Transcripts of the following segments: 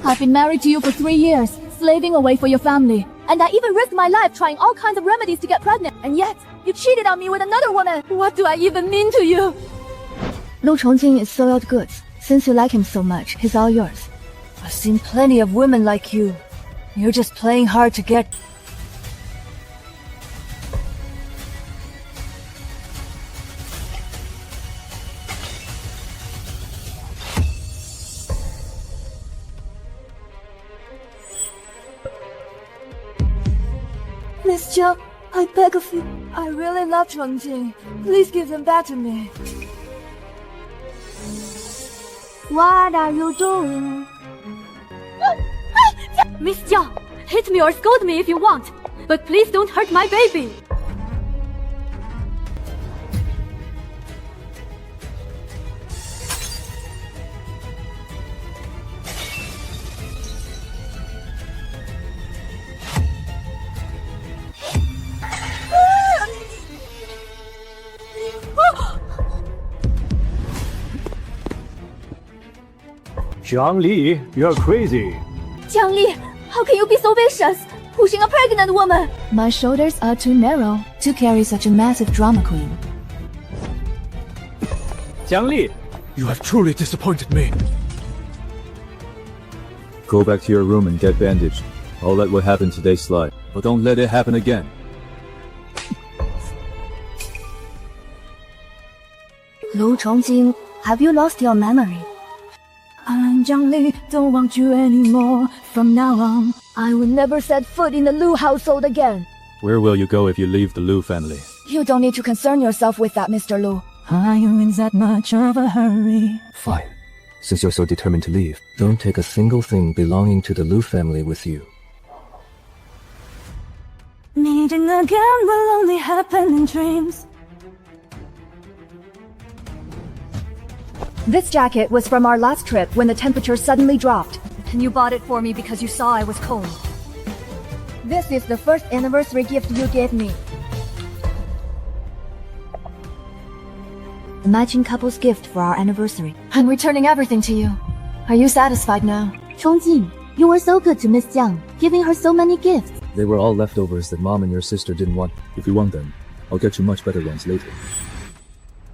I've been married to you for 3 years, slaving away for your family. And I even risked my life trying all kinds of remedies to get pregnant. And yet, you cheated on me with another woman. What do I even mean to you? Lu Chongjing is soiled goods. Since you like him so much, he's all yours. I've seen plenty of women like you. You're just playing hard to get. Miss Jiang, I beg of you. I really love Chongjing. Please give him back to me. What are you doing? Miss Jiang, hit me or scold me if you want, but please don't hurt my baby. Jiang Li, you're crazy. Jiang Li, how can you be so vicious, pushing a pregnant woman? My shoulders are too narrow to carry such a massive drama queen. Jiang Li, You have truly disappointed me. Go back to your room and get bandaged. I'll let what happened today slide, but don't let it happen again. Lu Chongjing, have you lost your memory? I'm Jiang Li, don't want you anymore. From now on, I will never set foot in the Lu household again. Where will you go if you leave the Lu family? You don't need to concern yourself with that, Mr. Lu. Are you in that much of a hurry? Fine. Since you're so determined to leave, don't take a single thing belonging to the Lu family with you. Meeting again will only happen in dreams. This jacket was from our last trip when the temperature suddenly dropped. And you bought it for me because you saw I was cold. This is the first anniversary gift you gave me. The matching couple's gift for our anniversary. I'm returning everything to you. Are you satisfied now? Chongjing, you were so good to Miss Jiang, giving her so many gifts. They were all leftovers that Mom and your sister didn't want. If you want them, I'll get you much better ones later.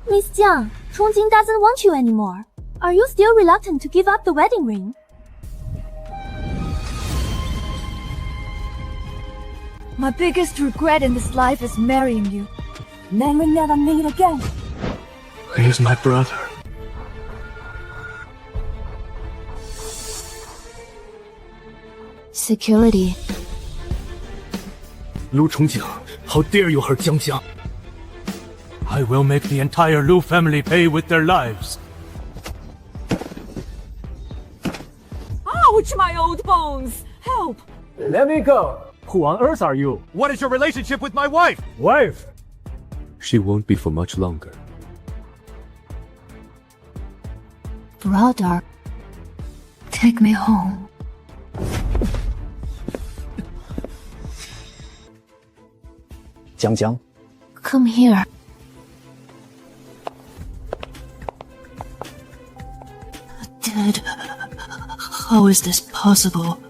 Miss Jiang, Chongjing doesn't want you anymore. Are you still reluctant to give up the wedding ring? My biggest regret in this life is marrying you. Then we never meet again. He's my brother. Security. Lu Chongjing, how dare you hurt Jiang Jiang? I will make the entire Lu family pay with their lives. Ouch, my old bones! Help! let me go. Who on earth are you? What is your relationship with my wife? Wife? She won't be for much longer. Brother, take me home. Jiang Jiang, Come here. Dad, how is this possible?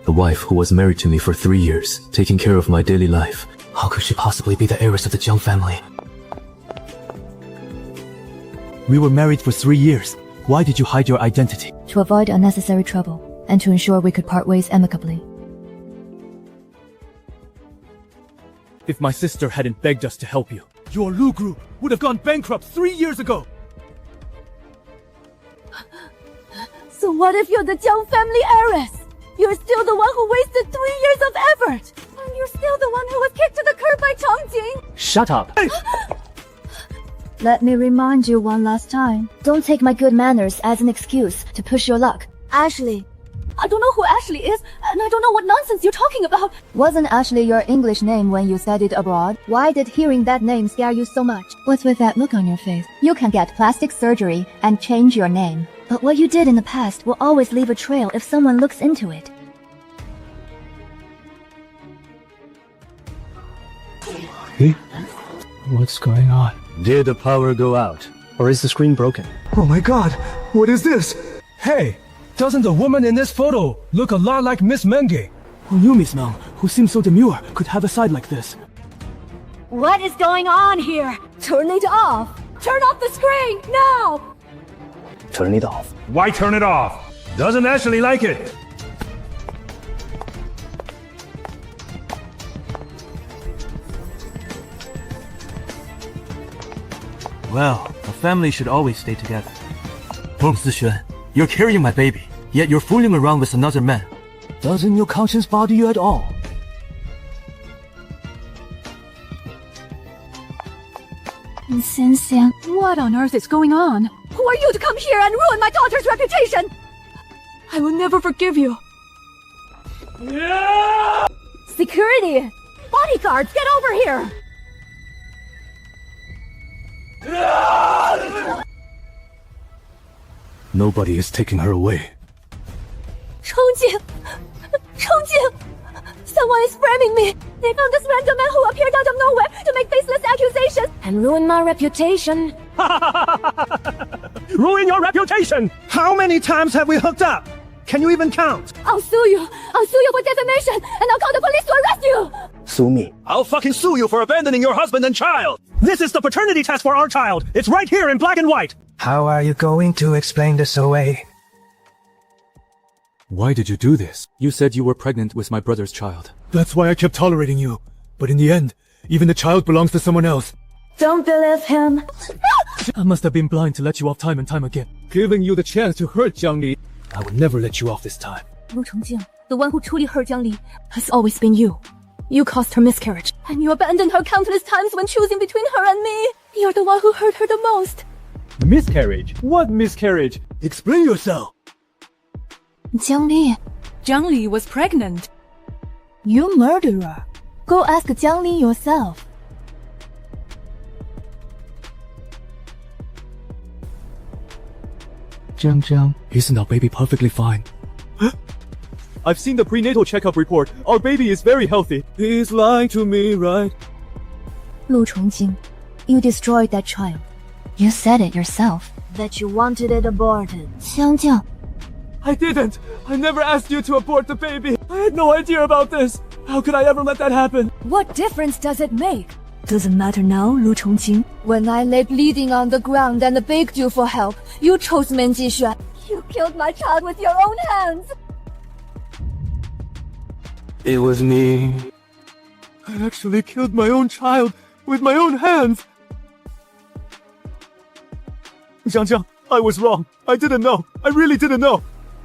The wife who was married to me for 3 years, taking care of my daily life. How could she possibly be the heiress of the Jiang family? We were married for 3 years. Why did you hide your identity? To avoid unnecessary trouble, and to ensure we could part ways amicably. If my sister hadn't begged us to help you, your Lu group would have gone bankrupt 3 years ago. So what if you're the Jiang family heiress? You're still the one who wasted 3 years of effort. And you're still the one who was kicked to the curb by Chongjing. Shut up. Let me remind you one last time. Don't take my good manners as an excuse to push your luck. Ashley. I don't know who Ashley is, and I don't know what nonsense you're talking about. Wasn't Ashley your English name when you studied abroad? Why did hearing that name scare you so much? What's with that look on your face? You can get plastic surgery and change your name. But what you did in the past will always leave a trail if someone looks into it. Hey, what's going on? Did the power go out? or is the screen broken? Oh my god, what is this? Hey, Doesn't the woman in this photo look a lot like Miss Menge? Who knew Miss Meng, who seems so demure, could have a side like this? What is going on here? Turn it off! Turn off the screen, now! Turn it off. Why turn it off? Doesn't Ashley like it? Well, a family should always stay together. Feng Zixuan, you're carrying my baby, yet you're fooling around with another man. Doesn't your conscience bother you at all? What on earth is going on? Who are you to come here and ruin my daughter's reputation? I will never forgive you. Security! Bodyguards, get over here! Nobody is taking her away. Chongjing! Chongjing! Someone is framing me! They found this random man who appeared out of nowhere to make baseless accusations and ruin my reputation. Ruin your reputation! How many times have we hooked up? Can you even count? I'll sue you! I'll sue you for defamation, and I'll call the police to arrest you! Sue me. I'll fucking sue you for abandoning your husband and child! This is the paternity test for our child! It's right here in black and white! How are you going to explain this away? Why did you do this? You said you were pregnant with my brother's child. That's why I kept tolerating you. But in the end, even the child belongs to someone else. Don't believe him. I must have been blind to let you off time and time again, giving you the chance to hurt Jiang Li. I would never let you off this time. Lu Chongjing, the one who truly hurt Jiang Li, has always been you. You caused her miscarriage, and you abandoned her countless times when choosing between her and me. You're the one who hurt her the most. Miscarriage? What miscarriage? Explain yourself. Jiang Li was pregnant. You murderer. Go ask Jiang Li yourself. Jiang, isn't our baby perfectly fine? I've seen the prenatal checkup report. Our baby is very healthy. He's lying to me, right? Lu Chongjing, you destroyed that child. You said it yourself. That you wanted it aborted. Jiang, I didn't. I never asked you to abort the baby. I had no idea about this. How could I ever let that happen? What difference does it make? Doesn't matter now, Lu Chongjing. When I lay bleeding on the ground and begged you for help, you chose Meng Jixuan. You killed my child with your own hands. It was me. I actually killed my own child with my own hands. Jiang, I was wrong. I didn't know. I really didn't know.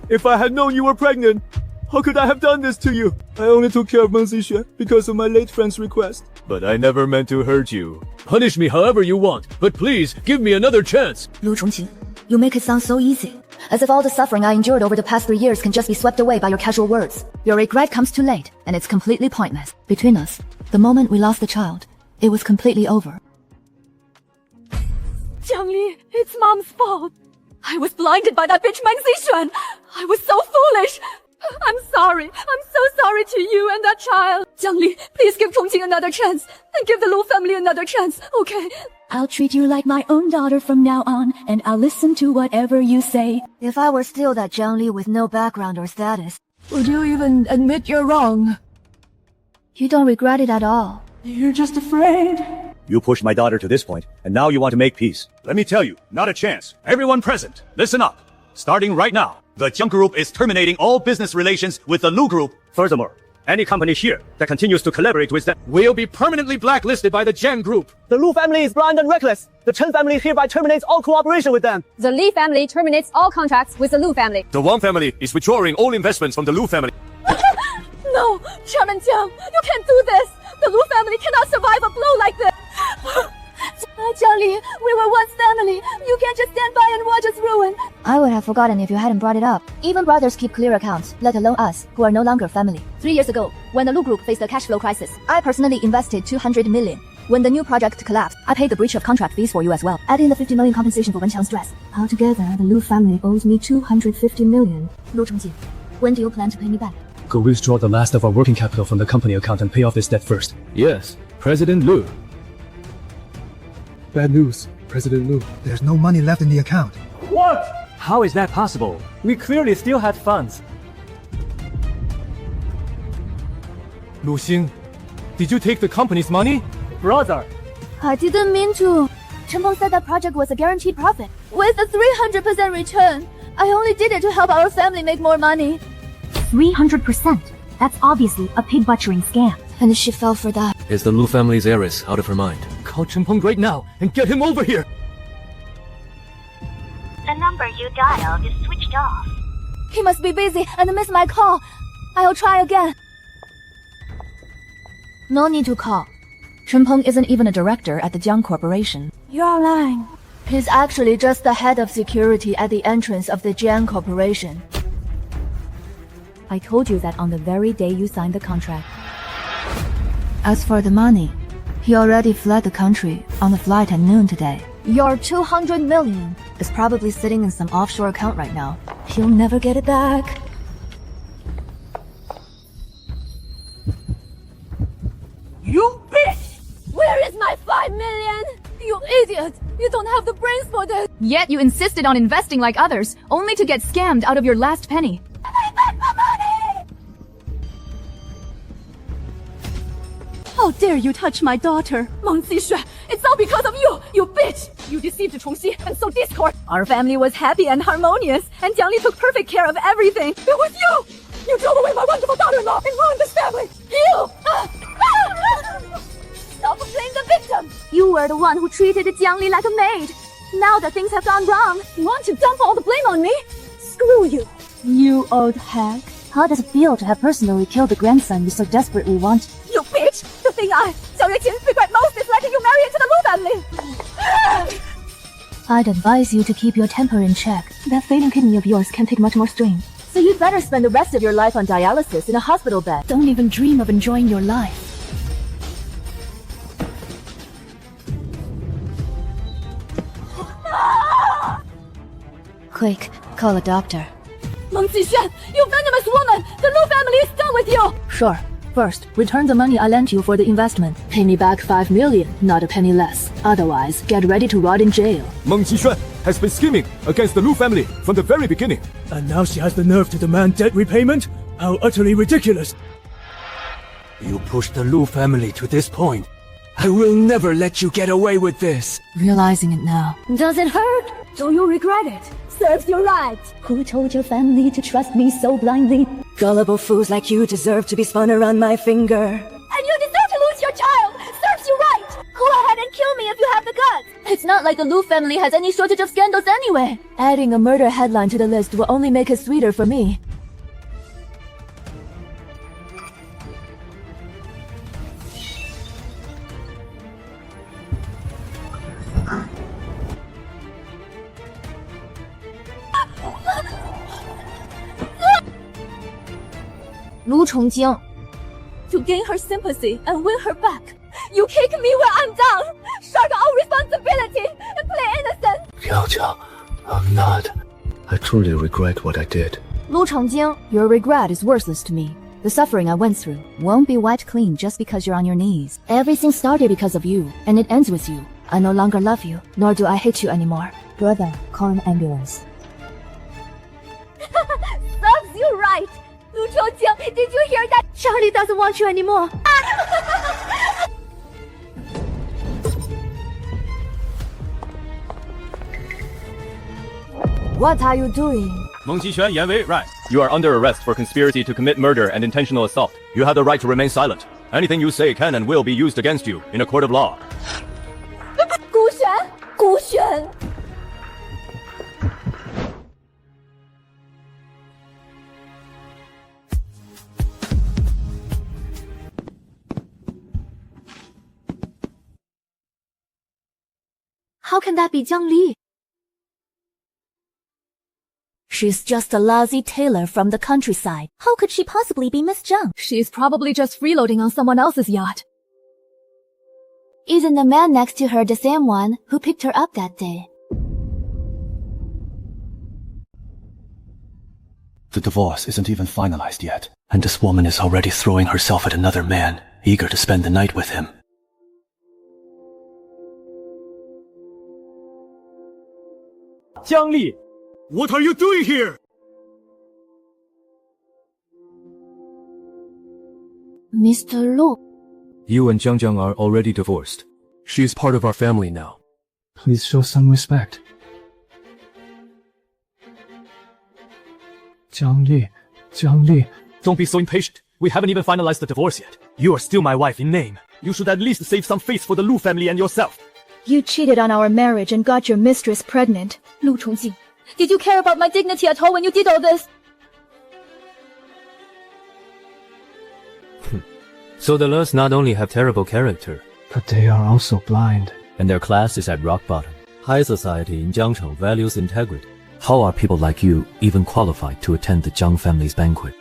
If I had known you were pregnant, how could I have done this to you? I only took care of Meng Zixuan because of my late friend's request. But I never meant to hurt you. Punish me however you want, but please give me another chance. Lu Chongjing, you make it sound so easy. As if all the suffering I endured over the past 3 years can just be swept away by your casual words. Your regret comes too late, and it's completely pointless. Between us, the moment we lost the child, it was completely over. Jiang Li, it's Mom's fault. I was blinded by that bitch Meng Zixuan. I was so foolish. I'm sorry. I'm so sorry to you and that child. Jiang Li, please give Chongjing another chance. And give the Lu family another chance, okay? I'll treat you like my own daughter from now on, and I'll listen to whatever you say. If I were still that Jiang Li with no background or status, Would you even admit you're wrong? you don't regret it at all. You're just afraid. You pushed my daughter to this point, and now you want to make peace. Let me tell you, not a chance. Everyone present, listen up. Starting right now, the Jiang Group is terminating all business relations with the Lu Group. Furthermore, any company here that continues to collaborate with them Will be permanently blacklisted by the Jiang Group. The Lu family is blind and reckless. The Chen family hereby terminates all cooperation with them. The Li family terminates all contracts with the Lu family. The Wang family is withdrawing all investments from the Lu family. No, Chairman Jiang, you can't do this. The Lu family cannot survive a blow like this. Jiang Li, we were once family. You can't just stand by and watch us ruin. I would have forgotten if you hadn't brought it up. Even brothers keep clear accounts, let alone us, who are no longer family. 3 years ago, when the Lu Group faced a cash flow crisis, I personally invested 200 million. When the new project collapsed, I paid the breach of contract fees for you as well. Add in the 50 million compensation for Wenqiang's stress. altogether, the Lu family owes me 250 million. Lu Chongjing, when do you plan to pay me back? Go withdraw the last of our working capital from the company account and pay off this debt first. Yes, President Lu. Bad news, President Lu. There's no money left in the account. What? How is that possible? We clearly still had funds. Lu Xing, did you take the company's money? Brother, I didn't mean to. Chen Peng said that project was a guaranteed profit. With a 300% return. I only did it to help our family make more money. 300%? That's obviously a pig butchering scam. And she fell for that. Is the Lu family's heiress out of her mind? Call Chen Peng right now and get him over here! The number you dialed is switched off. He must be busy and missed my call. I'll try again. No need to call. Chen Peng isn't even a director at the Jiang Corporation. You're lying. He's actually just the head of security at the entrance of the Jiang Corporation. I told you that on the very day you signed the contract. As for the money, he already fled the country on the flight at noon today. Your 200 million is probably sitting in some offshore account right now. He'll never get it back. You bitch! Where is my 5 million? You idiot! You don't have the brains for this! Yet you insisted on investing like others, only to get scammed out of your last penny. I beg for money! How dare you touch my daughter? Meng Xixue, it's all because of you, you bitch! You deceived Chongxi and sowed discord. Our family was happy and harmonious, and Jiang Li took perfect care of everything. It was you! You drove away my wonderful daughter-in-law and ruined this family! You! Stop playing the victim! You were the one who treated Jiang Li like a maid. Now that things have gone wrong, you want to dump all the blame on me? Screw you! You old hag. How does it feel to have personally killed the grandson you so desperately want? You bitch! The thing Xiao Yueqin, regret most is letting you marry into the Lu family! I'd advise you to keep your temper in check. That fading kidney of yours can take much more strain. So you'd better spend the rest of your life on dialysis in a hospital bed. Don't even dream of enjoying your life. Quick, call a doctor. Meng Xixue, you venomous woman! The Lu family is done with you! Sure. First, return the money I lent you for the investment. Pay me back 5 million, not a penny less. Otherwise, get ready to rot in jail. Meng Xixue has been scheming against the Lu family from the very beginning. And now she has the nerve to demand debt repayment? How utterly ridiculous! You pushed the Lu family to this point. I will never let you get away with this. Realizing it now. Does it hurt? Do you regret it? Serves you right. Who told your family to trust me so blindly? Gullible fools like you deserve to be spun around my finger. And you deserve to lose your child! Serves you right! Go ahead and kill me if you have the guts! It's not like the Lu family has any shortage of scandals anyway. Adding a murder headline to the list will only make it sweeter for me. Lu Chongjing. To gain her sympathy and win her back, you kick me when I'm down, shirk all responsibility, and play innocent! Jiao, I'm not. I truly regret what I did. Lu Chongjing, your regret is worthless to me. The suffering I went through won't be wiped clean just because you're on your knees. Everything started because of you, and it ends with you. I no longer love you, nor do I hate you anymore. Brother, call an ambulance. Serves you right! Lu Chongjing, did you hear that? Charlie doesn't want you anymore. What are you doing? Meng Xixue, Yan Wei, right. You are under arrest for conspiracy to commit murder and intentional assault. You have the right to remain silent. Anything you say can and will be used against you in a court of law. Gu Xuan! Gu Xuan! How can that be Jiang Li? She's just a lousy tailor from the countryside. How could she possibly be Miss Zhang? She's probably just freeloading on someone else's yacht. Isn't the man next to her the same one who picked her up that day? The divorce isn't even finalized yet, and this woman is already throwing herself at another man, eager to spend the night with him. Jiang Li, What are you doing here? Mr. Lu. You and Jiang are already divorced. She is part of our family now. Please show some respect. Jiang Li. Don't be so impatient. We haven't even finalized the divorce yet. You are still my wife in name. You should at least save some face for the Lu family and yourself. You cheated on our marriage and got your mistress pregnant. Lu Chongjing, did you care about my dignity at all when you did all this? So the Le's not only have terrible character, But they are also blind. and their class is at rock bottom. High society in Jiangcheng values integrity. How are people like you even qualified to attend the Jiang family's banquet?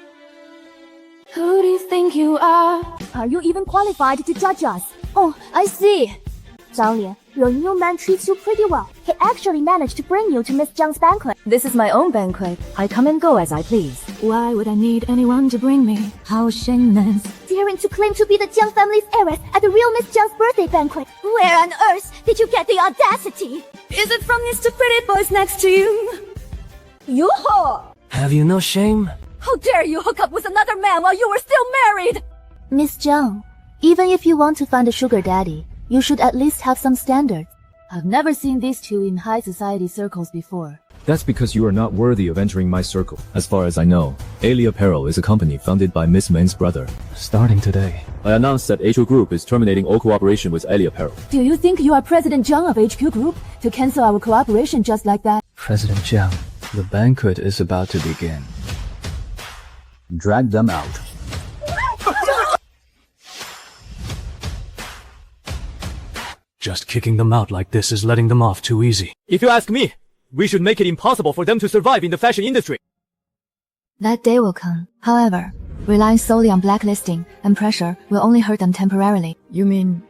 Who do you think you are? Are you even qualified to judge us? Oh, I see. Zhang Li, your new man treats you pretty well. He actually managed to bring you to Miss Jiang's banquet. This is my own banquet. I come and go as I please. Why would I need anyone to bring me? How shameless. Daring to claim to be the Jiang family's heiress at the real Miss Jiang's birthday banquet. Where on earth did you get the audacity? Is it from these two pretty boys next to you? Yoo-hoo! Have you no shame? How dare you hook up with another man while you were still married? Miss Jiang, even if you want to find a sugar daddy, you should at least have some standards. I've never seen these two in high society circles before. That's because you are not worthy of entering my circle. As far as I know, Ali Apparel is a company founded by Miss Main's brother. Starting today, I announced that HQ Group is terminating all cooperation with Ali Apparel. Do you think you are President Jiang of HQ Group to cancel our cooperation just like that? President Jiang, the banquet is about to begin. Drag them out. Just kicking them out like this is letting them off too easy. If you ask me, we should make it impossible for them to survive in the fashion industry. That day will come. However, relying solely on blacklisting and pressure will only hurt them temporarily. You mean,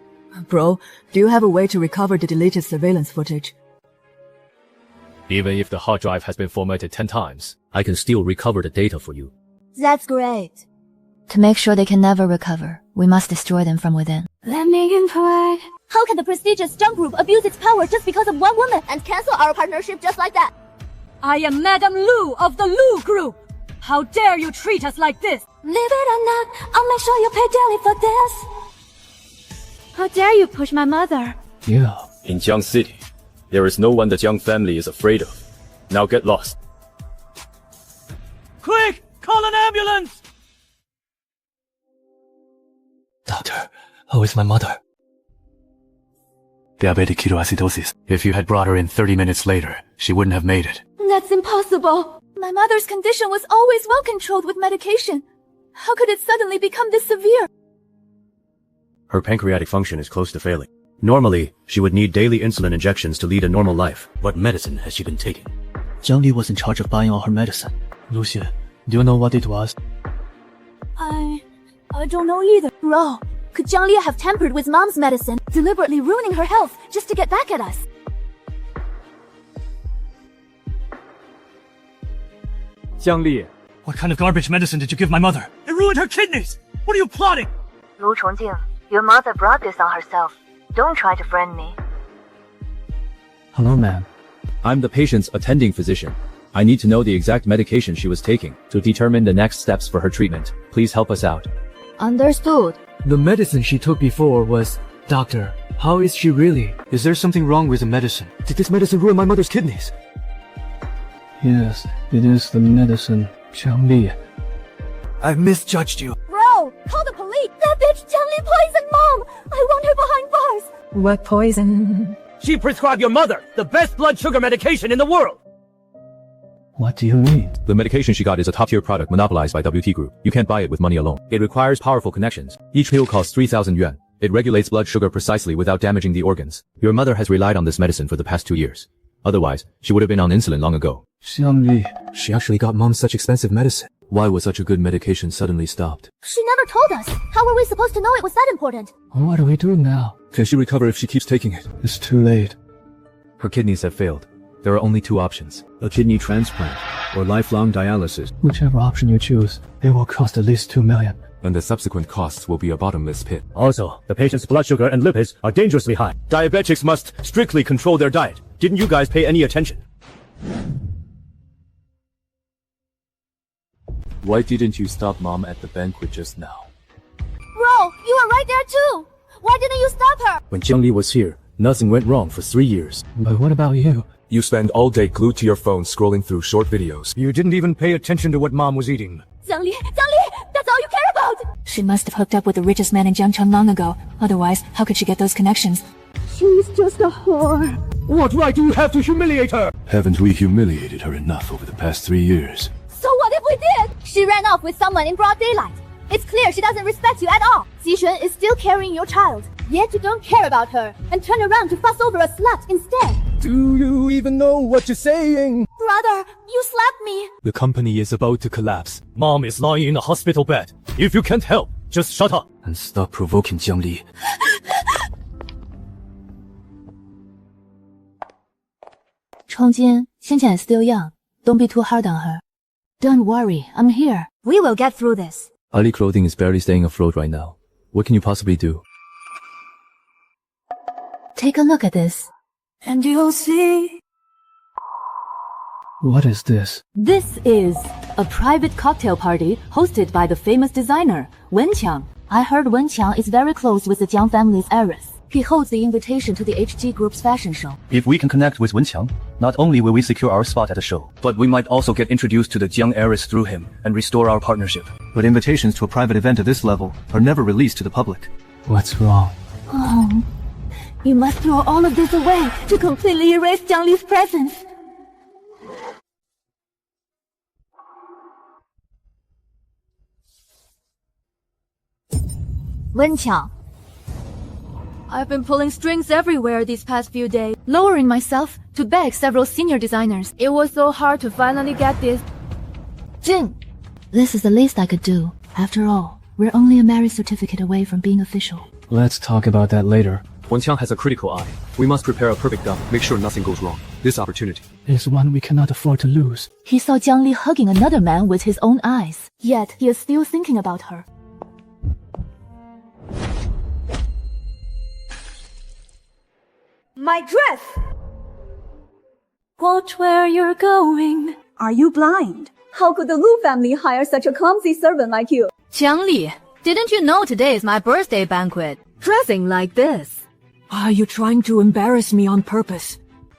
bro, do you have a way to recover the deleted surveillance footage? Even if the hard drive has been formatted 10 times, I can still recover the data for you. That's great. To make sure they can never recover, we must destroy them from within. Let me in pride. How can the prestigious Jiang Group abuse its power just because of one woman and cancel our partnership just like that? I am Madame Lu of the Lu Group. How dare you treat us like this? Live it or not, I'll make sure you pay dearly for this. How dare you push my mother? Yeah. In Jiang City, there is no one the Jiang family is afraid of. Now get lost. Quick! Call an ambulance! Doctor, how is my mother? Diabetic ketoacidosis. If you had brought her in 30 minutes later, she wouldn't have made it. That's impossible. My mother's condition was always well controlled with medication. How could it suddenly become this severe? Her pancreatic function is close to failing. Normally, she would need daily insulin injections to lead a normal life. What medicine has she been taking? Jiang Li was in charge of buying all her medicine. Lucia, do you know what it was? I don't know either. Bro, could Jiang Li have tampered with mom's medicine, deliberately ruining her health just to get back at us? Jiang Li, What kind of garbage medicine did you give my mother? It ruined her kidneys! What are you plotting? Lu Chongjing, your mother brought this on herself. Don't try to friend me. Hello, ma'am. I'm the patient's attending physician. I need to know the exact medication she was taking to determine the next steps for her treatment. Please help us out. Understood. the medicine she took before was... Doctor, how is she really? Is there something wrong with the medicine? Did this medicine ruin my mother's kidneys? Yes, it is the medicine, Jiang Li. I've misjudged you. Bro, call the police! That bitch Jiang Li poisoned Mom! I want her behind bars! What poison? She prescribed your mother the best blood sugar medication in the world! What do you mean? The medication she got is a top-tier product monopolized by WT Group. You can't buy it with money alone. It requires powerful connections. Each pill costs 3,000 yuan. It regulates blood sugar precisely without damaging the organs. Your mother has relied on this medicine for the past 2 years. Otherwise, she would have been on insulin long ago. Jiang Li. She actually got Mom such expensive medicine. Why was such a good medication suddenly stopped? She never told us. How were we supposed to know it was that important? What do we do now? Can she recover if she keeps taking it? It's too late. Her kidneys have failed. There are only 2 options. A kidney transplant or lifelong dialysis. Whichever option you choose, it will cost at least 2 million. And the subsequent costs will be a bottomless pit. Also, the patient's blood sugar and lipids are dangerously high. Diabetics must strictly control their diet. Didn't you guys pay any attention? Why didn't you stop Mom at the banquet just now? Bro, you were right there too. Why didn't you stop her? When Jiangli was here, nothing went wrong for 3 years. But what about you? You spend all day glued to your phone scrolling through short videos. You didn't even pay attention to what Mom was eating. Jiangli, that's all you care about. She must have hooked up with the richest man in Jiangcheng long ago. Otherwise, how could she get those connections? She's just a whore. What right do you have to humiliate her? Haven't we humiliated her enough over the past 3 years? So what if we did? She ran off with someone in broad daylight. It's clear she doesn't respect you at all. Xishun is still carrying your child. Yet you don't care about her and turn around to fuss over a slut instead. Do you even know what you're saying? Brother, you slapped me. The company is about to collapse. Mom is lying in a hospital bed. If you can't help, just shut up. And stop provoking Jiangli. Chongjin, Xianqian is still young. Don't be too hard on her. Don't worry, I'm here. We will get through this. Ali Clothing is barely staying afloat right now. What can you possibly do? Take a look at this. And you'll see. What is this? This is a private cocktail party hosted by the famous designer, Wenqiang. I heard Wenqiang is very close with the Jiang family's heiress. He holds the invitation to the HG Group's fashion show. If we can connect with Wenqiang, not only will we secure our spot at the show, but we might also get introduced to the Jiang heiress through him and restore our partnership. But invitations to a private event at this level are never released to the public. What's wrong? Oh, you must throw all of this away to completely erase Jiang Li's presence. Wenqiang. I've been pulling strings everywhere these past few days, lowering myself to beg several senior designers. It was so hard to finally get this. Jin! This is the least I could do. After all, we're only a marriage certificate away from being official. Let's talk about that later. Wenqiang has a critical eye. We must prepare a perfect gun, make sure nothing goes wrong. This opportunity is one we cannot afford to lose. He saw Jiang Li hugging another man with his own eyes. Yet, he is still thinking about her. My dress! Watch where you're going. Are you blind? How could the Lu family hire such a clumsy servant like you? Jiang Li, didn't you know today is my birthday banquet? Dressing like this. Are you trying to embarrass me on purpose?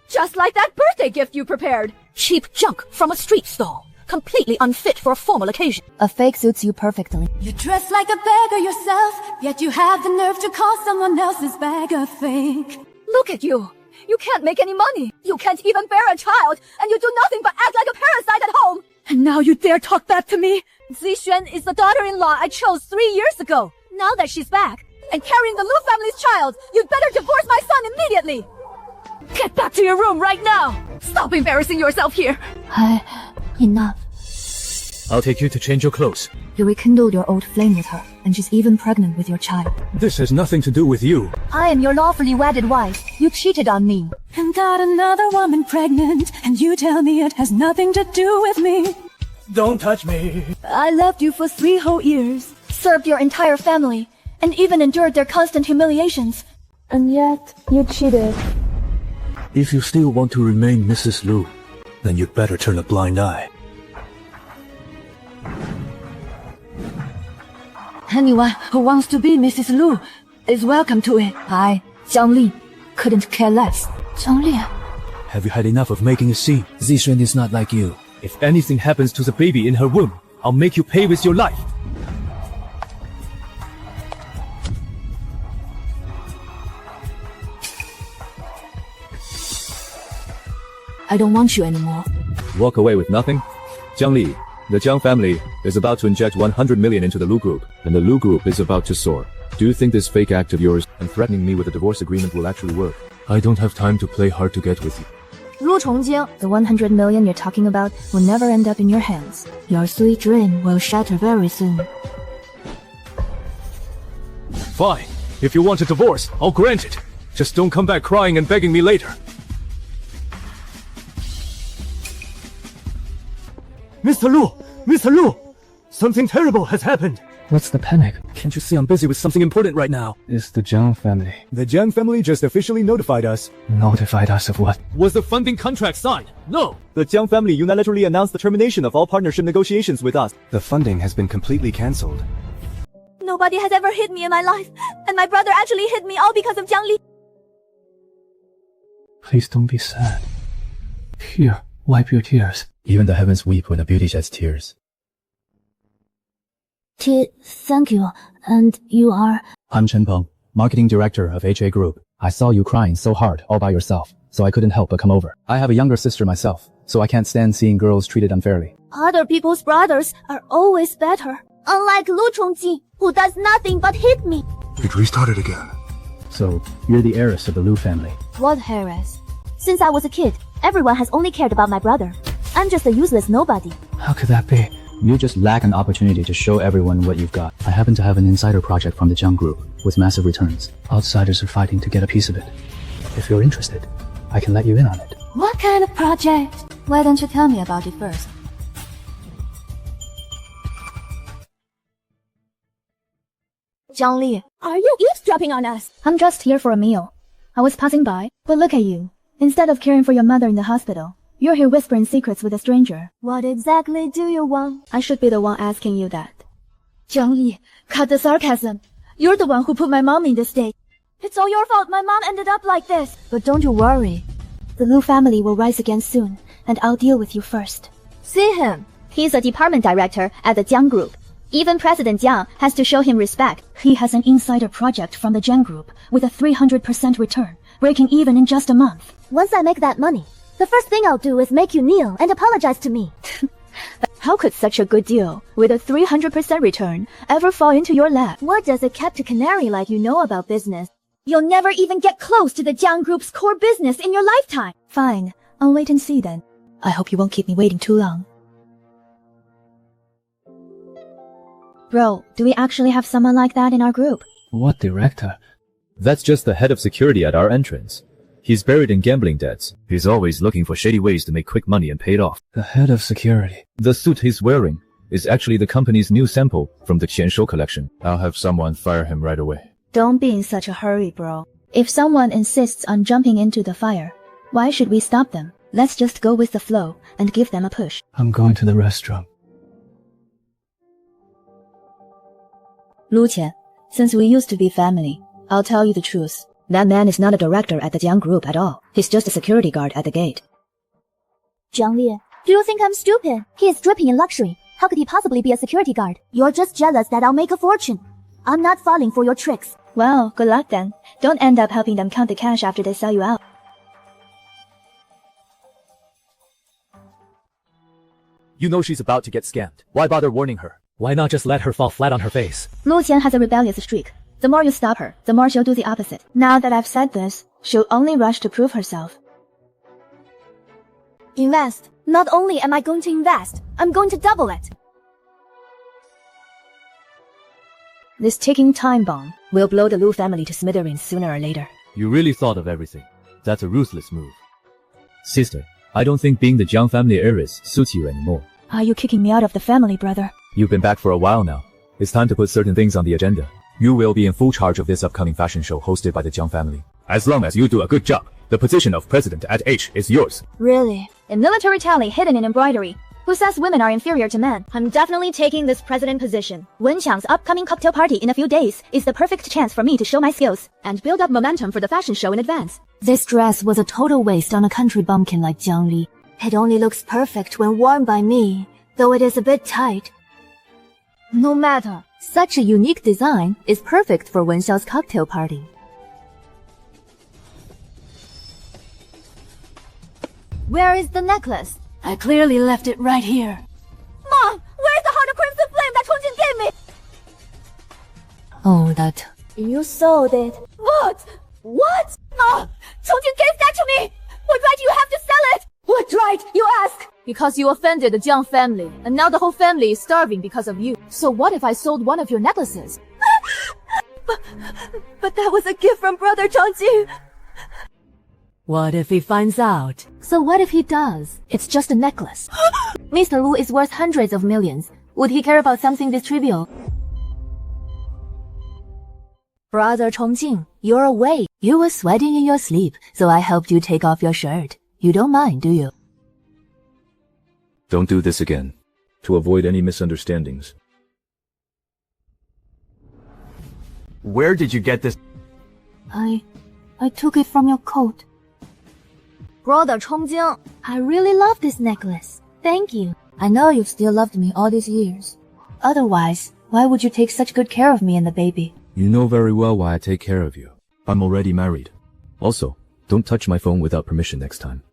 Just like that birthday gift you prepared. Cheap junk from a street stall. Completely unfit for a formal occasion. A fake suits you perfectly. You dress like a beggar yourself, yet you have the nerve to call someone else's bag a fake. Look at you. You can't make any money. You can't even bear a child, and you do nothing but act like a parasite at home. And now you dare talk back to me? Xishun is the daughter-in-law I chose 3 years ago. Now that she's back, and carrying the Lu family's child, you'd better divorce my son immediately. Get back to your room right now. Stop embarrassing yourself here. Enough. I'll take you to change your clothes. You rekindled your old flame with her, and she's even pregnant with your child. This has nothing to do with you. I am your lawfully wedded wife. You cheated on me. And got another woman pregnant, and you tell me it has nothing to do with me. Don't touch me. I loved you for 3 whole years. Served your entire family, and even endured their constant humiliations. And yet, you cheated. If you still want to remain Mrs. Lu, then you'd better turn a blind eye. Anyone who wants to be Mrs. Lu is welcome to it. I, Jiang Li, couldn't care less. Jiang Li. Have you had enough of making a scene? Xishun is not like you. If anything happens to the baby in her womb, I'll make you pay with your life. I don't want you anymore. Walk away with nothing? Jiang Li, the Jiang family is about to inject 100 million into the Lu Group, and the Lu Group is about to soar. Do you think this fake act of yours and threatening me with a divorce agreement will actually work? I don't have time to play hard to get with you. Lu Chongjing, the 100 million you're talking about will never end up in your hands. Your sweet dream will shatter very soon. Fine. If you want a divorce, I'll grant it. Just don't come back crying and begging me later. Mr. Lu! Mr. Lu! Something terrible has happened. What's the panic? Can't you see I'm busy with something important right now? It's the Jiang family. The Jiang family just officially notified us. Notified us of what? Was the funding contract signed? No! The Jiang family unilaterally announced the termination of all partnership negotiations with us. The funding has been completely cancelled. Nobody has ever hit me in my life, and my brother actually hit me all because of Jiang Li. Please don't be sad. Here, wipe your tears. Even the heavens weep when a beauty sheds tears. Thank you. And you are? I'm Chen Peng, marketing director of HA Group. I saw you crying so hard all by yourself, so I couldn't help but come over. I have a younger sister myself, so I can't stand seeing girls treated unfairly. Other people's brothers are always better. Unlike Lu Chongjing, who does nothing but hit me. It restarted again. So, you're the heiress of the Lu family. What heiress? Since I was a kid, everyone has only cared about my brother. I'm just a useless nobody. How could that be? You just lack an opportunity to show everyone what you've got. I happen to have an insider project from the Jiang Group, with massive returns. Outsiders are fighting to get a piece of it. If you're interested, I can let you in on it. What kind of project? Why don't you tell me about it first? Jiang Li, are you eavesdropping on us? I'm just here for a meal. I was passing by, but look at you. Instead of caring for your mother in the hospital, you're here whispering secrets with a stranger. What exactly do you want? I should be the one asking you that. Jiang Li, cut the sarcasm. You're the one who put my mom in this state. It's all your fault my mom ended up like this. But don't you worry. The Lu family will rise again soon, and I'll deal with you first. See him. He's a department director at the Jiang Group. Even President Jiang has to show him respect. He has an insider project from the Jiang Group with a 300% return, breaking even in just a month. Once I make that money, the first thing I'll do is make you kneel and apologize to me. How could such a good deal, with a 300% return, ever fall into your lap? What does a captive canary like you know about business? You'll never even get close to the Jiang Group's core business in your lifetime. Fine, I'll wait and see then. I hope you won't keep me waiting too long. Bro, do we actually have someone like that in our group? What director? That's just the head of security at our entrance. He's buried in gambling debts. He's always looking for shady ways to make quick money and pay it off. The head of security. The suit he's wearing is actually the company's new sample from the Qianshou collection. I'll have someone fire him right away. Don't be in such a hurry, bro. If someone insists on jumping into the fire, why should we stop them? Let's just go with the flow and give them a push. I'm going to the restroom. Lu Qian, since we used to be family, I'll tell you the truth. That man is not a director at the Jiang Group at all. He's just a security guard at the gate. Jiang Li, do you think I'm stupid? He is dripping in luxury. How could he possibly be a security guard? You're just jealous that I'll make a fortune. I'm not falling for your tricks. Well, good luck then. Don't end up helping them count the cash after they sell you out. You know she's about to get scammed. Why bother warning her? Why not just let her fall flat on her face? Lu Qian has a rebellious streak. The more you stop her, the more she'll do the opposite. Now that I've said this, she'll only rush to prove herself. Invest. Not only am I going to invest, I'm going to double it. This ticking time bomb will blow the Lu family to smithereens sooner or later. You really thought of everything. That's a ruthless move. Sister, I don't think being the Jiang family heiress suits you anymore. Are you kicking me out of the family, brother? You've been back for a while now. It's time to put certain things on the agenda. You will be in full charge of this upcoming fashion show hosted by the Jiang family. As long as you do a good job, the position of president at H is yours. Really? A military tally hidden in embroidery. Who says women are inferior to men? I'm definitely taking this president position. Wenqiang's upcoming cocktail party in a few days is the perfect chance for me to show my skills and build up momentum for the fashion show in advance. This dress was a total waste on a country bumpkin like Jiang Li. It only looks perfect when worn by me, though it is a bit tight. No matter. Such a unique design is perfect for Wenxiao's cocktail party. Where is the necklace? I clearly left it right here. Mom, where's the heart of crimson flame that Chongjing gave me? Oh, that. You sold it. What? What? No! Chongjing gave that to me! What right do you have to sell it? What right, you ask? Because you offended the Jiang family, and now the whole family is starving because of you. So what if I sold one of your necklaces? But that was a gift from Brother Chongjing. What if he finds out? So what if he does? It's just a necklace. Mr. Lu is worth hundreds of millions. Would he care about something this trivial? Brother Chongqing, you're awake. You were sweating in your sleep, so I helped you take off your shirt. You don't mind, do you? Don't do this again. To avoid any misunderstandings. Where did you get this? I took it from your coat. Brother Chongqing, I really love this necklace. Thank you. I know you've still loved me all these years. Otherwise, why would you take such good care of me and the baby? You know very well why I take care of you. I'm already married. Also, don't touch my phone without permission next time.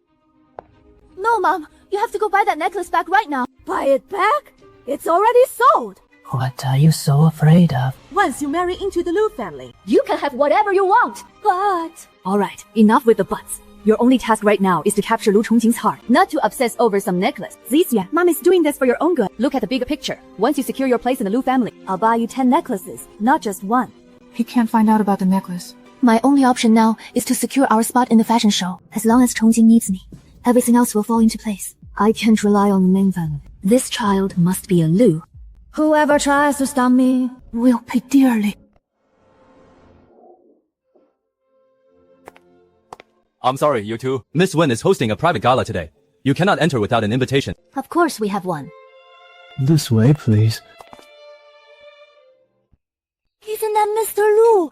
No, Mom. You have to go buy that necklace back right now. Buy it back? It's already sold. What are you so afraid of? Once you marry into the Lu family, You can have whatever you want. But... Alright, enough with the buts. Your only task right now is to capture Lu Chongqing's heart, not to obsess over some necklace. Zixuan, Mom is doing this for your own good. Look at the bigger picture. Once you secure your place in the Lu family, I'll buy you 10 necklaces, not just one. He can't find out about the necklace. My only option now is to secure our spot in the fashion show. As long as Chongqing needs me, everything else will fall into place. I can't rely on the main family. This child must be a Lu. Whoever tries to stop me will pay dearly. I'm sorry, you two. Miss Wen is hosting a private gala today. You cannot enter without an invitation. Of course we have one. This way, please. Isn't that Mr. Lu?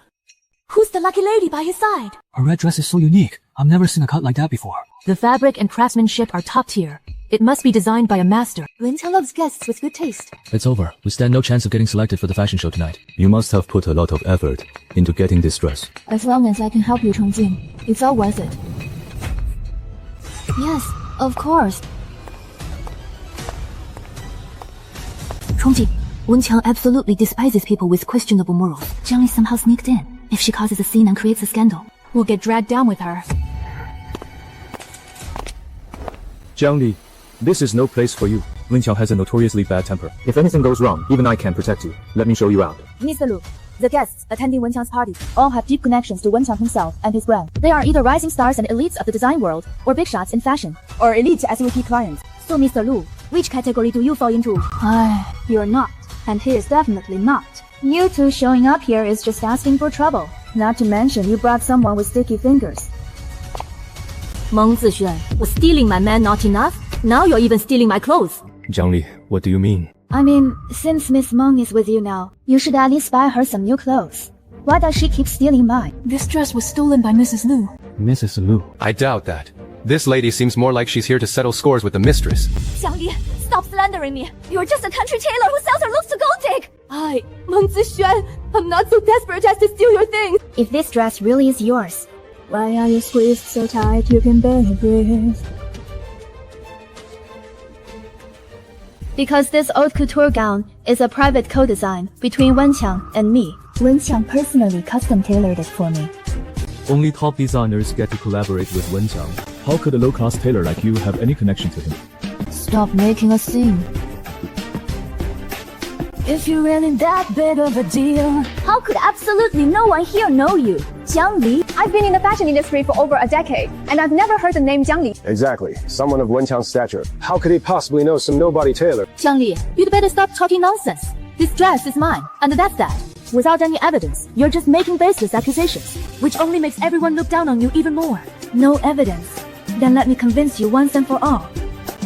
Who's the lucky lady by his side? Her red dress is so unique. I've never seen a cut like that before. The fabric and craftsmanship are top tier. It must be designed by a master. Wenqiang loves guests with good taste. It's over. We stand no chance of getting selected for the fashion show tonight. You must have put a lot of effort into getting this dress. As long as I can help you, Chongqing, it's all worth it. Yes, of course. Chongqing, Wenqiang absolutely despises people with questionable morals. Jiang Li somehow sneaked in. If she causes a scene and creates a scandal, We'll get dragged down with her. Jiang Li, this is no place for you. Wenqiang has a notoriously bad temper. If anything goes wrong, even I can protect you. Let me show you out. Mr. Lu, the guests attending Wenqiang's party all have deep connections to Wenqiang himself and his brand. They are either rising stars and elites of the design world, or big shots in fashion, or elite SVP clients. So, Mr. Lu, which category do you fall into? You're not, and he is definitely not. You two showing up here is just asking for trouble. Not to mention you brought someone with sticky fingers. Meng Zixuan, was stealing my man not enough? Now you're even stealing my clothes. Jiang Li, what do you mean? I mean, since Miss Meng is with you now, you should at least buy her some new clothes. Why does she keep stealing mine? This dress was stolen by Mrs. Lu. Mrs. Lu. I doubt that. This lady seems more like she's here to settle scores with the mistress. Jiang Li, stop slandering me. You're just a country tailor who sells her looks to gold dig. Meng Zixuan, I'm not so desperate as to steal your things. If this dress really is yours, why are you squeezed so tight you can barely breathe? Because this haute couture gown is a private co-design between Wenqiang and me. Wenqiang personally custom tailored it for me. Only top designers get to collaborate with Wenqiang. How could a low-class tailor like you have any connection to him? Stop making a scene. If you're really that big of a deal, how could absolutely no one here know you? Jiang Li? I've been in the fashion industry for over a decade, and I've never heard the name Jiang Li. Exactly. Someone of Wenqiang's stature. How could he possibly know some nobody tailor? Jiang Li, you'd better stop talking nonsense. This dress is mine, and that's that. Without any evidence, you're just making baseless accusations, which only makes everyone look down on you even more. No evidence? Then let me convince you once and for all.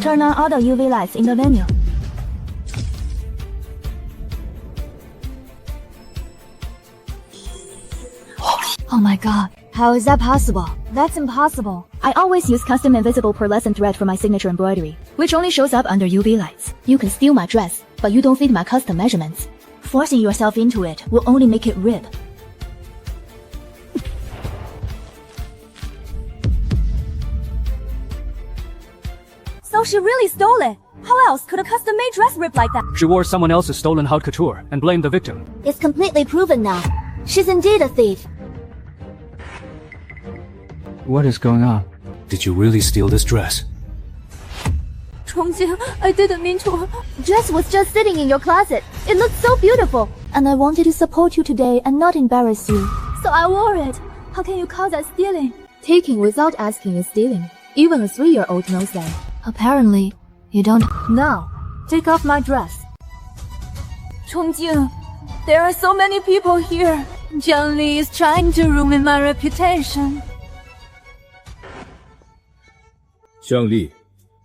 Turn on all the UV lights in the venue. Oh my god, how is that possible? That's impossible. I always use custom invisible pearlescent thread for my signature embroidery, which only shows up under UV lights. You can steal my dress, but you don't fit my custom measurements. Forcing yourself into it will only make it rip. So she really stole it. How else could a custom-made dress rip like that? She wore someone else's stolen haute couture and blamed the victim. It's completely proven now. She's indeed a thief. What is going on? Did you really steal this dress? Chongqing, I didn't mean to. Dress was just sitting in your closet. It looked so beautiful. And I wanted to support you today and not embarrass you. So I wore it. How can you call that stealing? Taking without asking is stealing. Even a 3-year-old knows that. Apparently, you don't. Now, take off my dress. Chongqing, there are so many people here. Jiangli is trying to ruin my reputation. Xiang Li,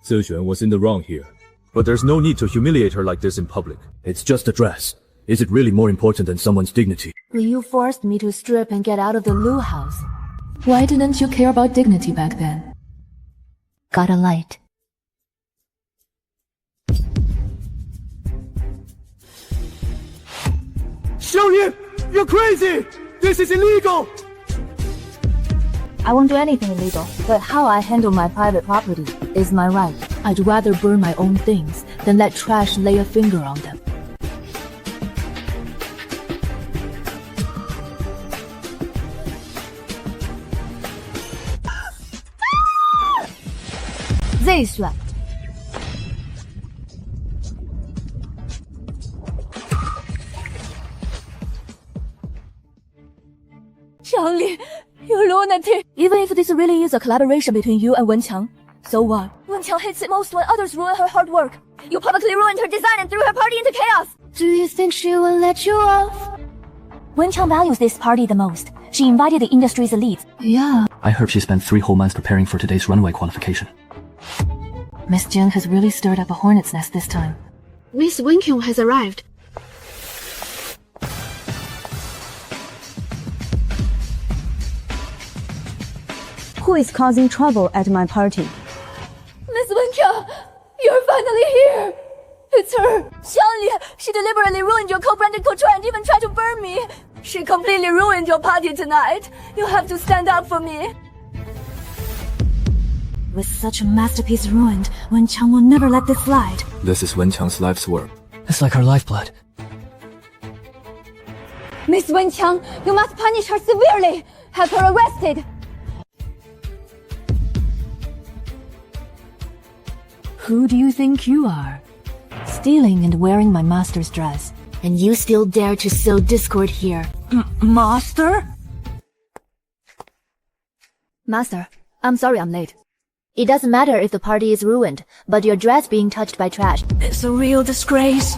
Zixuan was in the wrong here. But there's no need to humiliate her like this in public. It's just a dress. Is it really more important than someone's dignity? You forced me to strip and get out of the Lu house. Why didn't you care about dignity back then? Got a light. Xiang Li, you're crazy! This is illegal! I won't do anything illegal, but how I handle my private property is my right. I'd rather burn my own things than let trash lay a finger on them. Zixuan. Jiangli, you lunatic. Even if this really is a collaboration between you and Wenqiang, so what? Wenqiang hates it most when others ruin her hard work. You publicly ruined her design and threw her party into chaos. Do you think she will let you off? Wenqiang values this party the most. She invited the industry's elites. Yeah. I heard she spent 3 whole months preparing for today's runway qualification. Miss Jiang has really stirred up a hornet's nest this time. Miss Wenqiang has arrived. Who is causing trouble at my party? Miss Wenqiang, you're finally here. It's her, Xiang Li. She deliberately ruined your co-branded couture and even tried to burn me. She completely ruined your party tonight. You have to stand up for me. With such a masterpiece ruined, Wenqiang will never let this slide. This is Wenqiang's life's work. It's like her lifeblood. Miss Wenqiang, you must punish her severely. Have her arrested. Who do you think you are? Stealing and wearing my master's dress. And you still dare to sow discord here. Master? Master, I'm sorry I'm late. It doesn't matter if the party is ruined, but your dress being touched by trash. It's a real disgrace.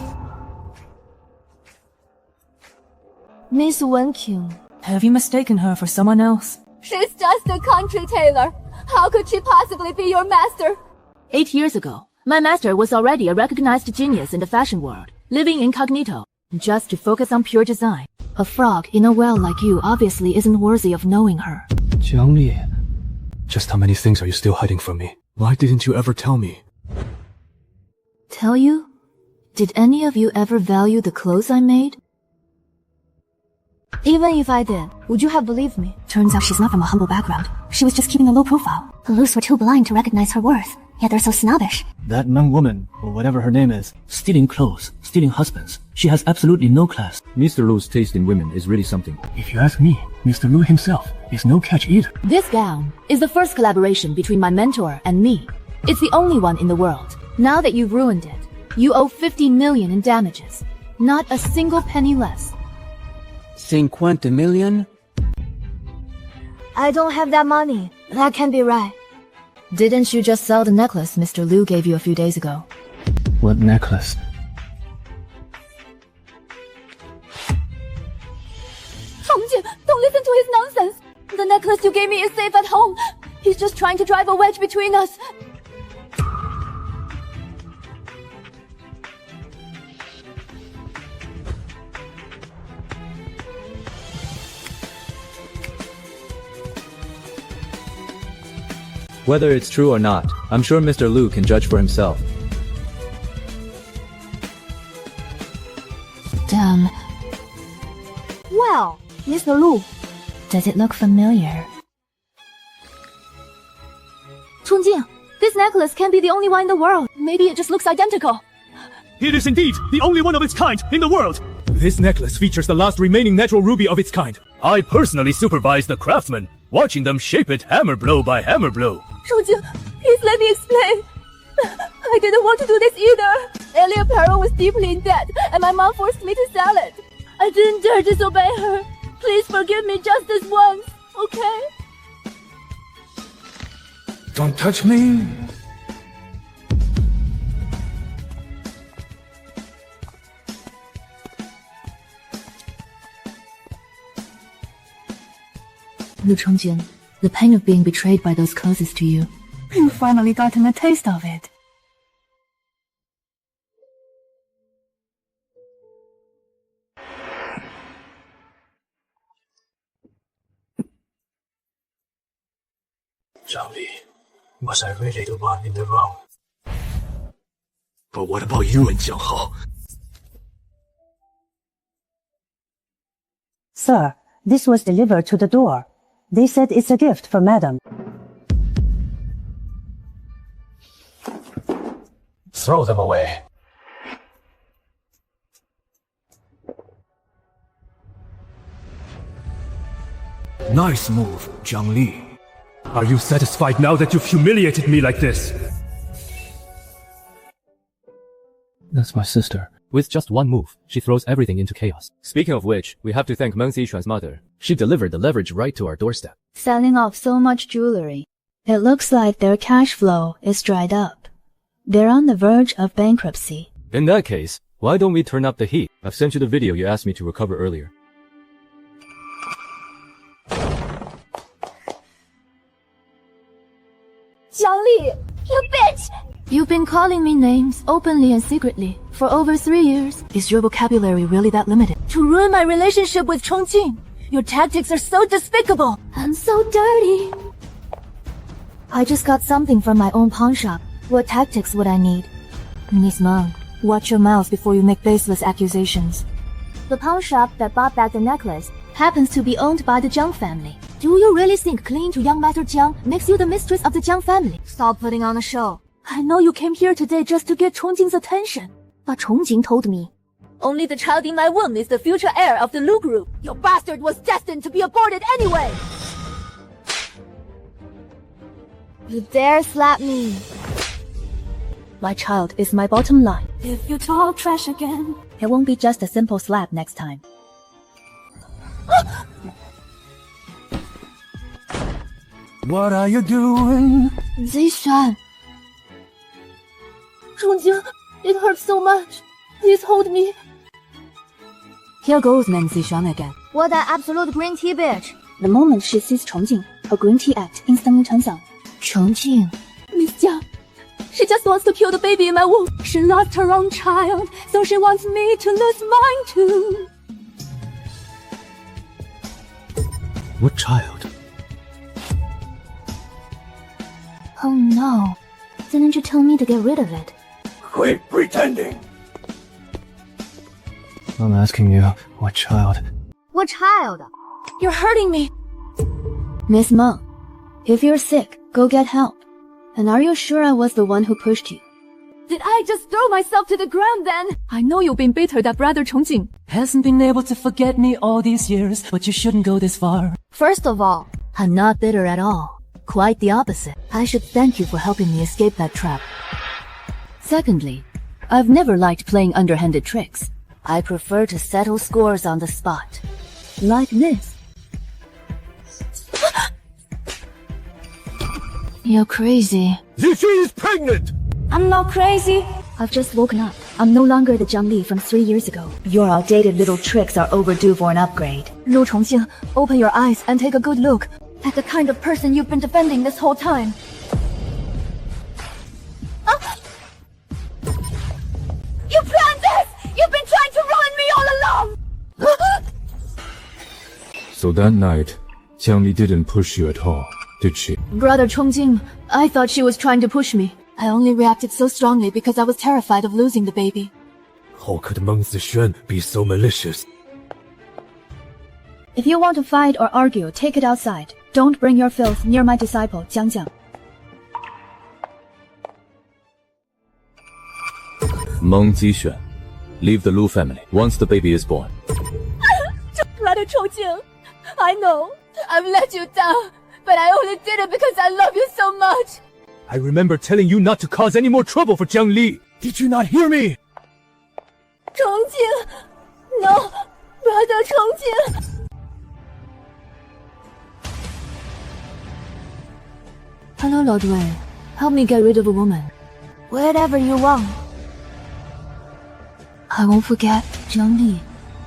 Miss Wenqiang. Have you mistaken her for someone else? She's just a country tailor. How could she possibly be your master? 8 years ago, my master was already a recognized genius in the fashion world, living incognito, just to focus on pure design. A frog in a well like you obviously isn't worthy of knowing her. Jiang Li, just how many things are you still hiding from me? Why didn't you ever tell me? Tell you? Did any of you ever value the clothes I made? Even if I did, would you have believed me? Turns out she's not from a humble background. She was just keeping a low profile. The Lus were too blind to recognize her worth, yet they're so snobbish. That young woman, or whatever her name is, stealing clothes, stealing husbands. She has absolutely no class. Mr. Lu's taste in women is really something. If you ask me, Mr. Lu himself is no catch either. This gown is the first collaboration between my mentor and me. It's the only one in the world. Now that you've ruined it, you owe 50 million in damages. Not a single penny less. 50 million? I don't have that money. That can't be right. Didn't you just sell the necklace Mr. Lu gave you a few days ago? What necklace? Chongjin, don't listen to his nonsense. The necklace you gave me is safe at home. He's just trying to drive a wedge between us. Whether it's true or not, I'm sure Mr. Lu can judge for himself. Damn. Well, Mr. Lu. Does it look familiar? Chongjin, this necklace can't be the only one in the world. Maybe it just looks identical. It is indeed the only one of its kind in the world. This necklace features the last remaining natural ruby of its kind. I personally supervised the craftsmen, watching them shape it hammer blow by hammer blow. Chongjin, please let me explain. I didn't want to do this either. Ellie Apparel was deeply in debt, and my mom forced me to sell it. I didn't dare disobey her. Please forgive me just this once, okay? Don't touch me. Lu Chongjin, the pain of being betrayed by those closest to you. You've finally gotten a taste of it. Zhang Li, was I really the one in the wrong? But what about you and Jiang Hao? Sir, this was delivered to the door. They said it's a gift for Madam. Throw them away. Nice move, Zhang Li. Are you satisfied now that you've humiliated me like this? That's my sister. With just one move, she throws everything into chaos. Speaking of which, we have to thank Meng Xishuan's mother. She delivered the leverage right to our doorstep. Selling off so much jewelry. It looks like their cash flow is dried up. They're on the verge of bankruptcy. In that case, why don't we turn up the heat? I've sent you the video you asked me to recover earlier. Jiang Li, you bitch! You've been calling me names, openly and secretly, for over 3 years. Is your vocabulary really that limited? To ruin my relationship with Chongjin. Your tactics are so despicable and so dirty. I just got something from my own pawn shop. What tactics would I need? Miss Meng, watch your mouth before you make baseless accusations. The pawn shop that bought back the necklace happens to be owned by the Jiang family. Do you really think clinging to young Master Jiang makes you the mistress of the Jiang family? Stop putting on a show. I know you came here today just to get Chongjin's attention. But Chongjin told me. Only the child in my womb is the future heir of the Lu group. Your bastard was destined to be aborted anyway! You dare slap me? My child is my bottom line. If you talk trash again... It won't be just a simple slap next time. What are you doing? Zishan. Chongjin, it hurts so much. Please hold me. Here goes Meng Xishuan again. What that absolute green tea bitch. The moment she sees Chongjin, her green tea act instantly turns on. Chongjin. Miss Jiang. She just wants to kill the baby in my womb. She lost her own child, so she wants me to lose mine too. What child? Oh no. Didn't you tell me to get rid of it? Quit pretending. I'm asking you, what child? What child? You're hurting me. Miss Meng, if you're sick, go get help. And are you sure I was the one who pushed you? Did I just throw myself to the ground then? I know you've been bitter that brother Chongjin hasn't been able to forget me all these years, but you shouldn't go this far. First of all, I'm not bitter at all. Quite the opposite. I should thank you for helping me escape that trap. Secondly, I've never liked playing underhanded tricks. I prefer to settle scores on the spot. Like this. You're crazy. Yunxi is pregnant! I'm not crazy. I've just woken up. I'm no longer the Jiang Li from 3 years ago. Your outdated little tricks are overdue for an upgrade. Lu Chongjin, open your eyes and take a good look at the kind of person you've been defending this whole time. You planned this! You've been trying to ruin me all along! So that night, Jiang Li didn't push you at all, did she? Brother Chongjin, I thought she was trying to push me. I only reacted so strongly because I was terrified of losing the baby. How could Meng Zishuan be so malicious? If you want to fight or argue, take it outside. Don't bring your filth near my disciple, Jiang Jiang. Meng Zishuan, leave the Lu family once the baby is born. Brother Chongjin, I know I've let you down, but I only did it because I love you so much. I remember telling you not to cause any more trouble for Jiang Li. Did you not hear me? Chongjin, no, brother Chongjin. Hello, Lord Wei. Help me get rid of a woman. Whatever you want. I won't forget, Jiang Li.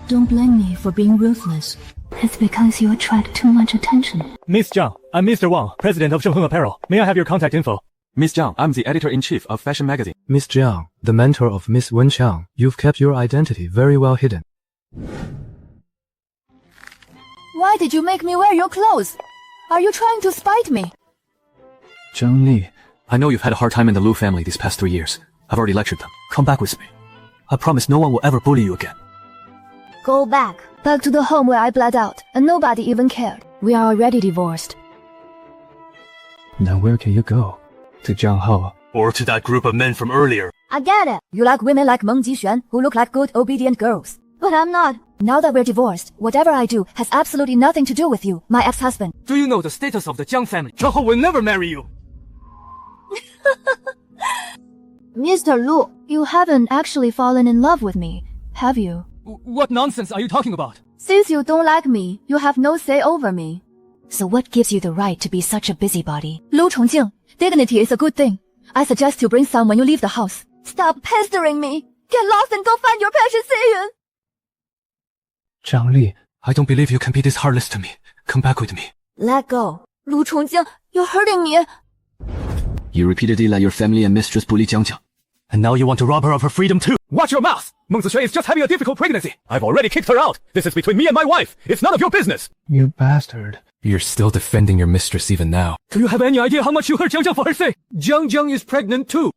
Don't blame me for being ruthless. It's because you attract too much attention. Miss Zhang, I'm Mr. Wang, president of Shengheng Apparel. May I have your contact info? Miss Zhang, I'm the editor-in-chief of Fashion Magazine. Miss Jiang, the mentor of Miss Wenqiang, you've kept your identity very well hidden. Why did you make me wear your clothes? Are you trying to spite me? Zhang Li, I know you've had a hard time in the Lu family these past 3 years. I've already lectured them. Come back with me. I promise no one will ever bully you again. Go back. Back to the home where I bled out, and nobody even cared. We are already divorced. Now where can you go? To Jiang Hao? Or to that group of men from earlier. I get it. You like women like Meng Jixuan, who look like good, obedient girls. But I'm not. Now that we're divorced, whatever I do has absolutely nothing to do with you, my ex-husband. Do you know the status of the Jiang family? Zhang Hao will never marry you. Mr. Lu, you haven't actually fallen in love with me, have you? What nonsense are you talking about? Since you don't like me, you have no say over me. So what gives you the right to be such a busybody? Lu Chongjing, dignity is a good thing. I suggest you bring some when you leave the house. Stop pestering me. Get lost and go find your precious Xiyun. Zhang Li, I don't believe you can be this heartless to me. Come back with me. Let go. Lu Chongjing, you're hurting me. You repeatedly let your family and mistress bully Jiang. And now you want to rob her of her freedom too. Watch your mouth! Meng Zixuan is just having a difficult pregnancy. I've already kicked her out. This is between me and my wife. It's none of your business. You bastard. You're still defending your mistress even now. Do you have any idea how much you hurt Jiang for her sake? Jiang is pregnant too.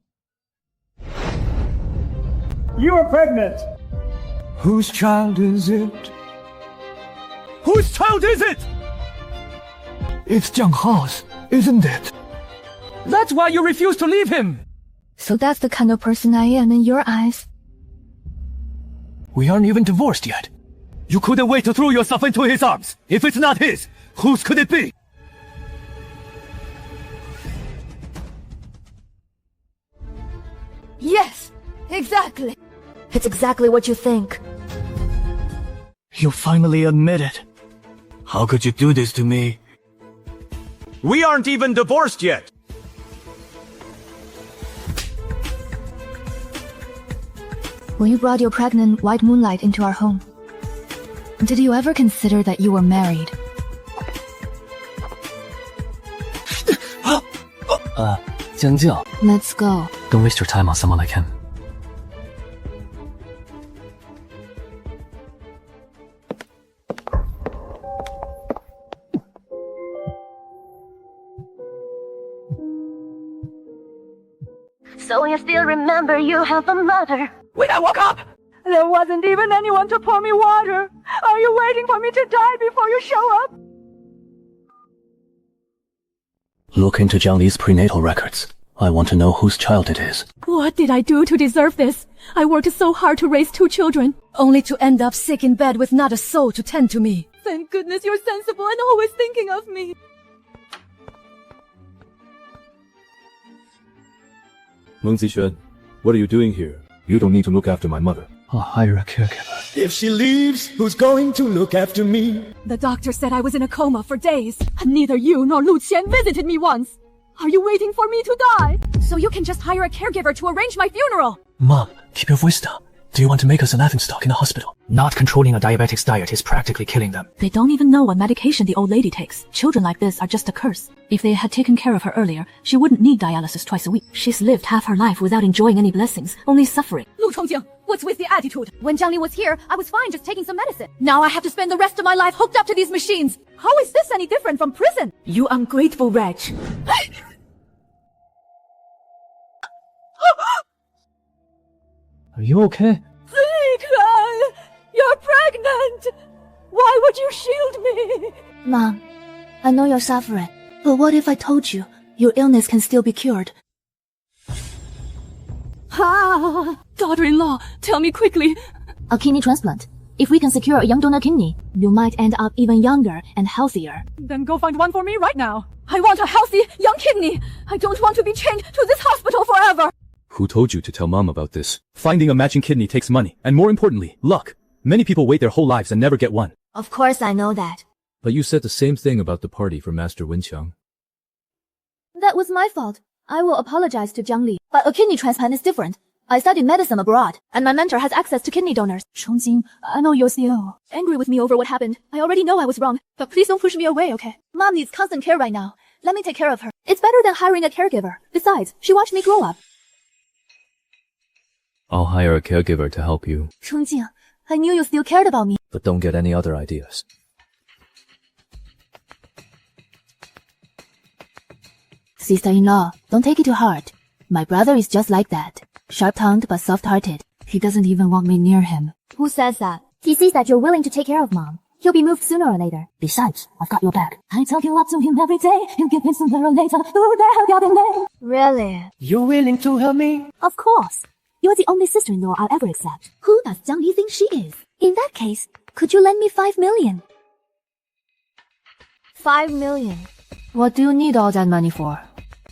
You are pregnant. Whose child is it? Whose child is it? It's Jiang Hao's, isn't it? That's why you refuse to leave him. So that's the kind of person I am in your eyes. We aren't even divorced yet. You couldn't wait to throw yourself into his arms. If it's not his, whose could it be? Yes, exactly. It's exactly what you think. You finally admit it. How could you do this to me? We aren't even divorced yet. When you brought your pregnant white moonlight into our home, did you ever consider that you were married? Jiang. Let's go. Don't waste your time on someone like him. So you still remember you have a mother. When I woke up, there wasn't even anyone to pour me water. Are you waiting for me to die before you show up? Look into Jiang Li's prenatal records. I want to know whose child it is. What did I do to deserve this? I worked so hard to raise 2 children, only to end up sick in bed with not a soul to tend to me. Thank goodness you're sensible and always thinking of me. Meng Zixuan, what are you doing here? You don't need to look after my mother. I'll hire a caregiver. If she leaves, who's going to look after me? The doctor said I was in a coma for days, and neither you nor Lu Qian visited me once. Are you waiting for me to die? So you can just hire a caregiver to arrange my funeral. Mom, keep your voice down. Do you want to make us a laughingstock in the hospital? Not controlling a diabetic's diet is practically killing them. They don't even know what medication the old lady takes. Children like this are just a curse. If they had taken care of her earlier, she wouldn't need dialysis twice a week. She's lived half her life without enjoying any blessings, only suffering. Lu Chongjing, what's with the attitude? When Jiang Li was here, I was fine just taking some medicine. Now I have to spend the rest of my life hooked up to these machines. How is this any different from prison? You ungrateful wretch. Are you okay? Zikan, you're pregnant! Why would you shield me? Mom, I know you're suffering, but what if I told you your illness can still be cured? Daughter-in-law, tell me quickly. A kidney transplant. If we can secure a young donor kidney, you might end up even younger and healthier. Then go find one for me right now. I want a healthy, young kidney. I don't want to be chained to this hospital forever. Who told you to tell Mom about this? Finding a matching kidney takes money, and more importantly, luck. Many people wait their whole lives and never get one. Of course I know that. But you said the same thing about the party for Master Wenqiang. That was my fault. I will apologize to Jiang Li. But a kidney transplant is different. I studied medicine abroad, and my mentor has access to kidney donors. Chongjin, I know you're still angry with me over what happened. I already know I was wrong, but please don't push me away, okay? Mom needs constant care right now. Let me take care of her. It's better than hiring a caregiver. Besides, she watched me grow up. I'll hire a caregiver to help you. Chongjin, I knew you still cared about me. But don't get any other ideas. Sister-in-law, don't take it to heart. My brother is just like that. Sharp-tongued but soft-hearted. He doesn't even want me near him. Who says that? He sees that you're willing to take care of Mom. He'll be moved sooner or later. Besides, I've got your back. I talk you up to him every day. He'll give him sooner or later. Really? You're willing to help me? Of course. You're the only sister-in-law I'll ever accept. Who does Jiang Li think she is? In that case, could you lend me 5 million? 5 million. What do you need all that money for?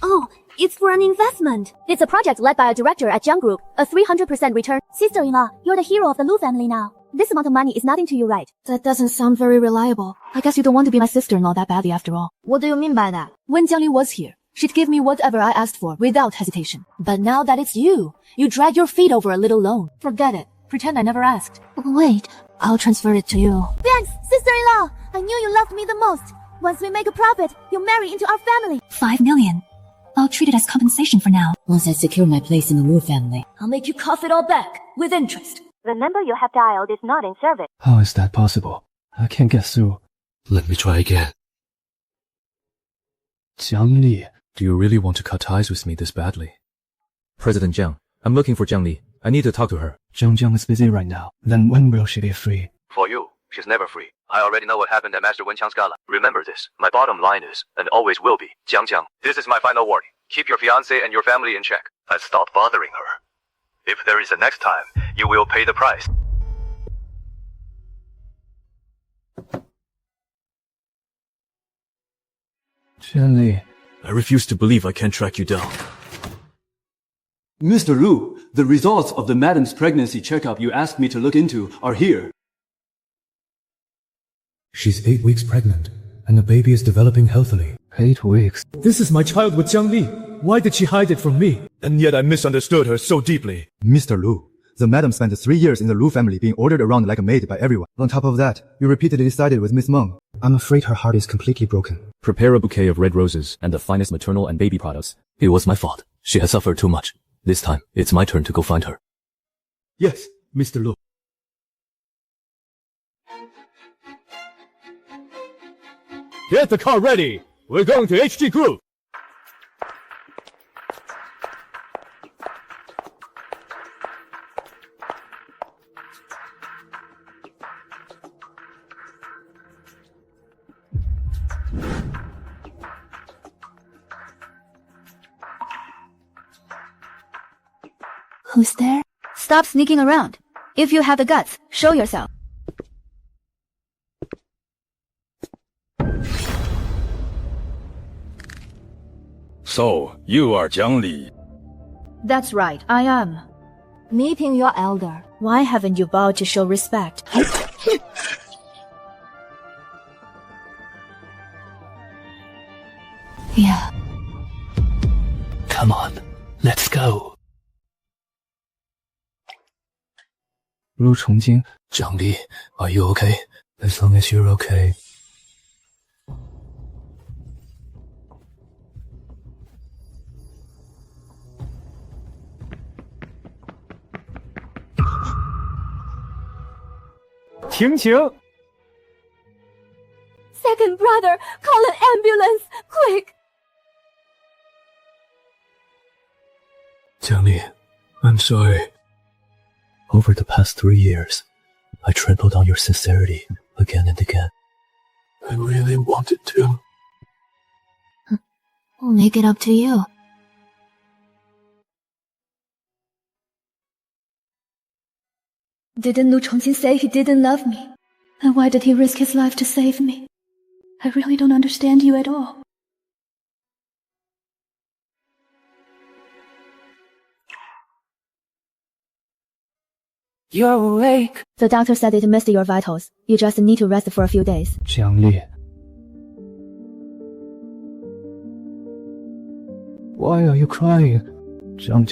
Oh, it's for an investment. It's a project led by a director at Jiang Group. A 300% return. Sister-in-law, you're the hero of the Lu family now. This amount of money is nothing to you, right? That doesn't sound very reliable. I guess you don't want to be my sister-in-law that badly after all. What do you mean by that? When Jiang Li was here, she'd give me whatever I asked for without hesitation. But now that it's you drag your feet over a little loan. Forget it. Pretend I never asked. Wait, I'll transfer it to you. Thanks, sister-in-law. I knew you loved me the most. Once we make a profit, you'll marry into our family. 5 million. I'll treat it as compensation for now. Once I secure my place in the Wu family, I'll make you cough it all back, with interest. The number you have dialed is not in service. How is that possible? I can't get through. Let me try again. Jiang Li. Do you really want to cut ties with me this badly? President Jiang, I'm looking for Jiang Li. I need to talk to her. Jiang is busy right now. Then when will she be free? For you, she's never free. I already know what happened at Master Wenqiang's gala. Remember this. My bottom line is, and always will be, Jiang. This is my final warning. Keep your fiancé and your family in check. And stop bothering her. If there is a next time, you will pay the price. Jiang Li. I refuse to believe I can't track you down. Mr. Lu, the results of the madam's pregnancy checkup you asked me to look into are here. She's 8 weeks pregnant, and the baby is developing healthily. 8 weeks? This is my child with Jiang Li. Why did she hide it from me? And yet I misunderstood her so deeply. Mr. Lu, the madam spent 3 years in the Lu family being ordered around like a maid by everyone. On top of that, you repeatedly sided with Miss Meng. I'm afraid her heart is completely broken. Prepare a bouquet of red roses and the finest maternal and baby products. It was my fault. She has suffered too much. This time, it's my turn to go find her. Yes, Mr. Lu. Get the car ready! We're going to HG Group! Who's there? Stop sneaking around. If you have the guts, show yourself. So, you are Jiang Li. That's right, I am. Meeting your elder. Why haven't you bowed to show respect? Yeah. Come on, let's go. Lu Chongjin. Jiang Li, are you okay? As long as you're okay. Second brother, call an ambulance, quick! Jiang Li, I'm sorry. Over the past 3 years, I trampled on your sincerity again and again. I really wanted to. I'll make it up to you. Didn't Lu Chongjin say he didn't love me? And why did he risk his life to save me? I really don't understand you at all. You're awake. The doctor said it missed your vitals. You just need to rest for a few days. Jiang Li. Why are you crying? Jiang,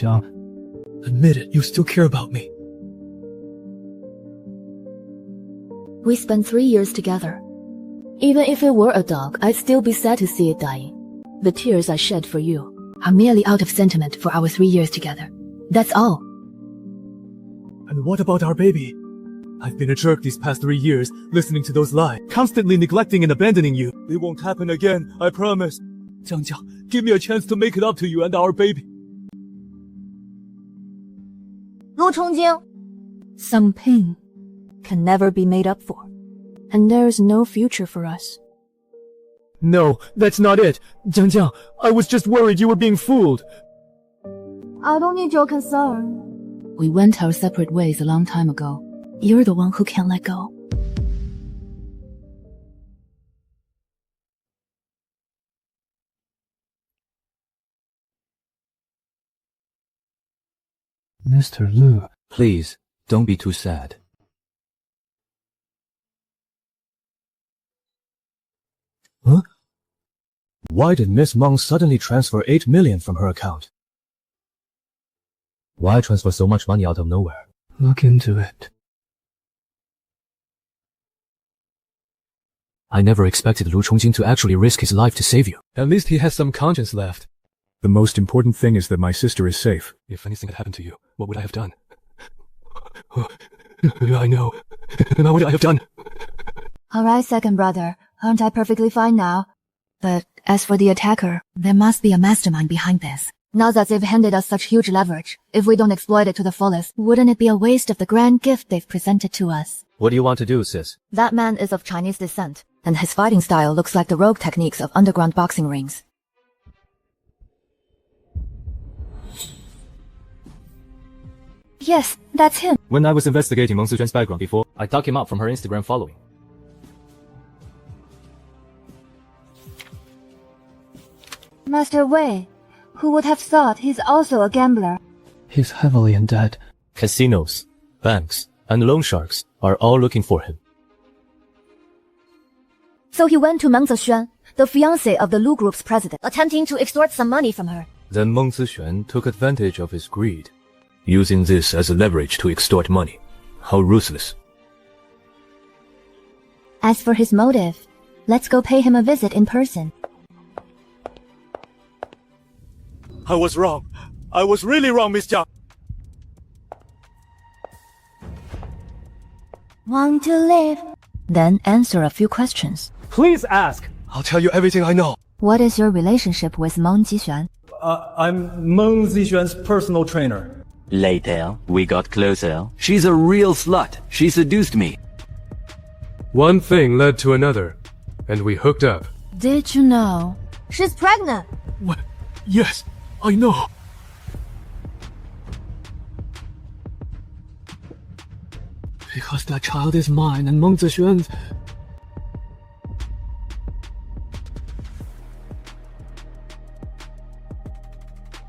Admit it, you still care about me. We spent 3 years together. Even if it were a dog, I'd still be sad to see it dying. The tears I shed for you are merely out of sentiment for our 3 years together. That's all. And what about our baby? I've been a jerk these past 3 years, listening to those lies, constantly neglecting and abandoning you. It won't happen again, I promise. Jiang, give me a chance to make it up to you and our baby. Some pain can never be made up for, and there's no future for us. No, that's not it. Jiang, I was just worried you were being fooled. I don't need your concern. We went our separate ways a long time ago. You're the one who can't let go. Mr. Lu, please, don't be too sad. Huh? Why did Miss Meng suddenly transfer 8 million from her account? Why transfer so much money out of nowhere? Look into it. I never expected Lu Chongjing to actually risk his life to save you. At least he has some conscience left. The most important thing is that my sister is safe. If anything had happened to you, what would I have done? I know. Now what would I have done? Alright, second brother. Aren't I perfectly fine now? But as for the attacker, there must be a mastermind behind this. Now that they've handed us such huge leverage, if we don't exploit it to the fullest, wouldn't it be a waste of the grand gift they've presented to us? What do you want to do, sis? That man is of Chinese descent, and his fighting style looks like the rogue techniques of underground boxing rings. Yes, that's him. When I was investigating Meng Sichuan's background before, I dug him up from her Instagram following. Master Wei, who would have thought he's also a gambler? He's heavily in debt. Casinos, banks, and loan sharks are all looking for him. So he went to Meng Zixuan, the fiancée of the Lu Group's president, attempting to extort some money from her. Then Meng Zixuan took advantage of his greed, using this as a leverage to extort money. How ruthless. As for his motive, let's go pay him a visit in person. I was wrong. I was really wrong, Miss Jiang. Want to live? Then answer a few questions. Please ask. I'll tell you everything I know. What is your relationship with Meng Zixuan? I'm Meng Zixuan's personal trainer. Later, we got closer. She's a real slut. She seduced me. One thing led to another, and we hooked up. Did you know? She's pregnant. What? Yes, I know. Because that child is mine and Meng Zixuan's.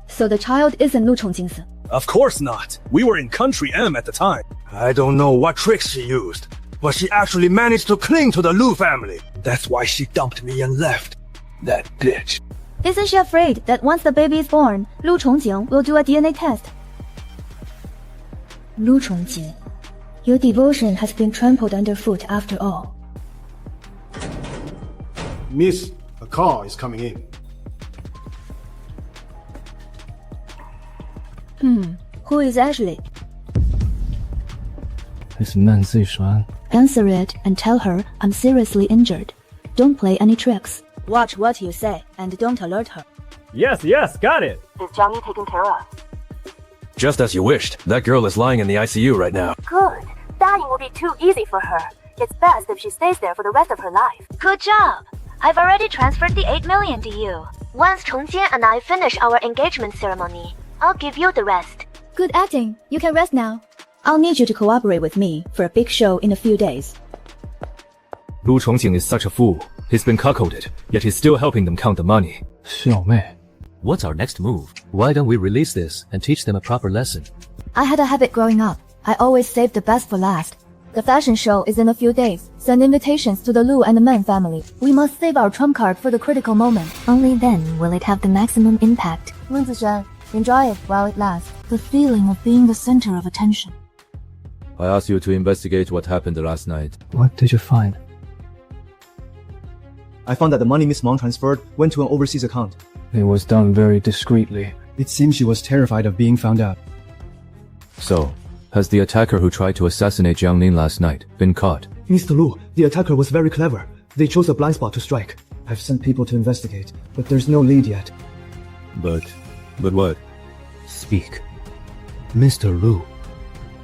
So the child isn't Lu Chongjing's. Of course not. We were in Country M at the time. I don't know what tricks she used, but she actually managed to cling to the Lu family. That's why she dumped me and left. That bitch. Isn't she afraid that once the baby is born, Lu Chongjing will do a DNA test? Lu Chongjing, your devotion has been trampled underfoot after all. Miss, a car is coming in. Who is Ashley? It's Meng Zixuan. Answer it and tell her I'm seriously injured. Don't play any tricks. Watch what you say and don't alert her. Yes, got it. Is Johnny taken care of? Just as you wished. That girl is lying in the ICU right now. Good. Dying will be too easy for her. It's best if she stays there for the rest of her life. Good job. I've already transferred the 8 million to you. Once Chongjie and I finish our engagement ceremony, I'll give you the rest. Good acting. You can rest now. I'll need you to cooperate with me for a big show in a few days. Lu Chongjing is such a fool. He's been cuckolded, yet he's still helping them count the money. Xiaomei. What's our next move? Why don't we release this and teach them a proper lesson? I had a habit growing up. I always saved the best for last. The fashion show is in a few days. Send invitations to the Lu and the Men family. We must save our trump card for the critical moment. Only then will it have the maximum impact. Meng Zixuan, enjoy it while it lasts. The feeling of being the center of attention. I asked you to investigate what happened last night. What did you find? I found that the money Miss Meng transferred went to an overseas account. It was done very discreetly. It seems she was terrified of being found out. So, has the attacker who tried to assassinate Jiang Lin last night been caught? Mr. Lu, the attacker was very clever. They chose a blind spot to strike. I've sent people to investigate, but there's no lead yet. But what? Speak. Mr. Lu.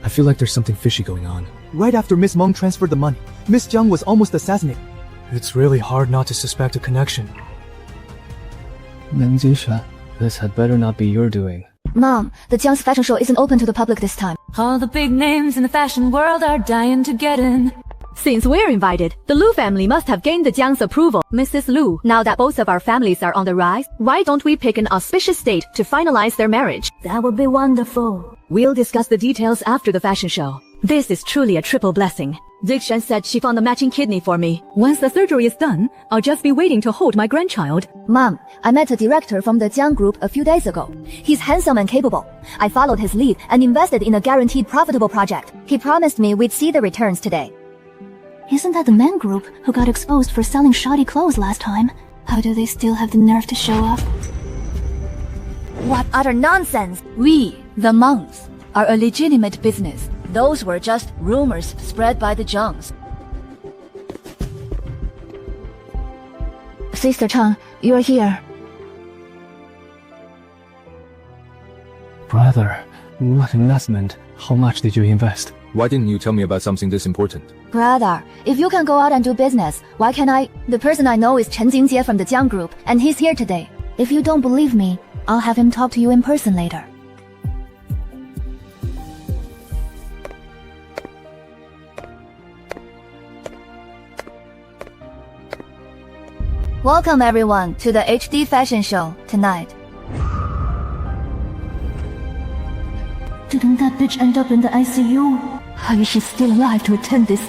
I feel like there's something fishy going on. Right after Miss Meng transferred the money, Miss Jiang was almost assassinated. It's really hard not to suspect a connection. Meng Jishan, this had better not be your doing. Mom, the Jiang's fashion show isn't open to the public this time. All the big names in the fashion world are dying to get in. Since we're invited, the Lu family must have gained the Jiang's approval. Mrs. Lu, now that both of our families are on the rise, why don't we pick an auspicious date to finalize their marriage? That would be wonderful. We'll discuss the details after the fashion show. This is truly a triple blessing. Yichen said she found a matching kidney for me. Once the surgery is done, I'll just be waiting to hold my grandchild. Mom, I met a director from the Jiang Group a few days ago. He's handsome and capable. I followed his lead and invested in a guaranteed profitable project. He promised me we'd see the returns today. Isn't that the men group who got exposed for selling shoddy clothes last time? How do they still have the nerve to show up? What utter nonsense! We, the monks, are a legitimate business. Those were just rumors spread by the Jiangs. Sister Chang, you're here. Brother, what investment? How much did you invest? Why didn't you tell me about something this important? Brother, if you can go out and do business, why can't I? The person I know is Chen Jingjie from the Jiang Group, and he's here today. If you don't believe me, I'll have him talk to you in person later. Welcome everyone to the HD fashion show tonight. Didn't that bitch end up in the ICU? How is she still alive to attend this?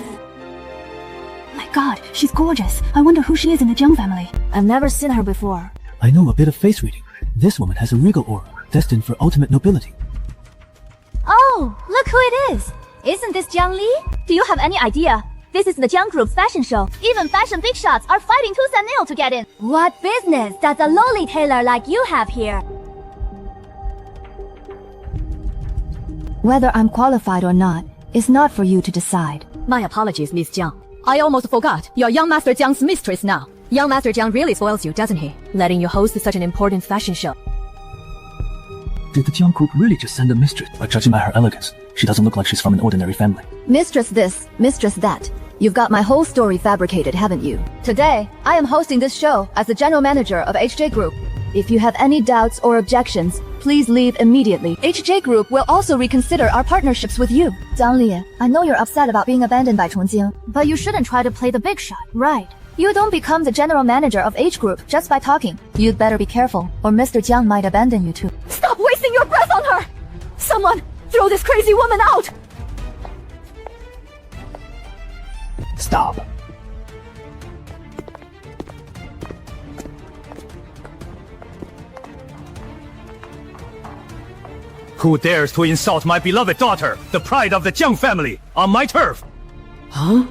My god, she's gorgeous. I wonder who she is in the Jiang family. I've never seen her before. I know a bit of face reading. This woman has a regal aura, destined for ultimate nobility. Oh, look who it is. Isn't this Jiang Li? Do you have any idea? This is the Jiang Group's fashion show. Even fashion big shots are fighting tooth and nail to get in. What business does a lowly tailor like you have here? Whether I'm qualified or not is not for you to decide. My apologies, Miss Jiang. I almost forgot. You're young Master Jiang's mistress now. Young Master Jiang really spoils you, doesn't he? Letting you host such an important fashion show. Did the Jiang Group really just send a mistress? But judging by her elegance, she doesn't look like she's from an ordinary family. Mistress this, mistress that. You've got my whole story fabricated, haven't you? Today, I am hosting this show as the general manager of HJ Group. If you have any doubts or objections, please leave immediately. HJ Group will also reconsider our partnerships with you. Jiang Li, I know you're upset about being abandoned by Chongjing, but you shouldn't try to play the big shot, right? You don't become the general manager of H Group just by talking. You'd better be careful, or Mr. Jiang might abandon you too. Stop wasting your breath on her! Someone, throw this crazy woman out! Stop. Who dares to insult my beloved daughter, the pride of the Jiang family, on my turf? Huh?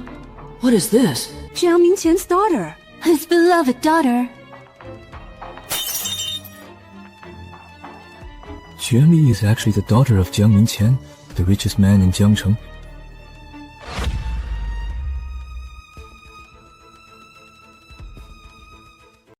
What is this? Jiang Mingqian's daughter. His beloved daughter. Quan Li is actually the daughter of Jiang Mingqian, the richest man in Jiangcheng.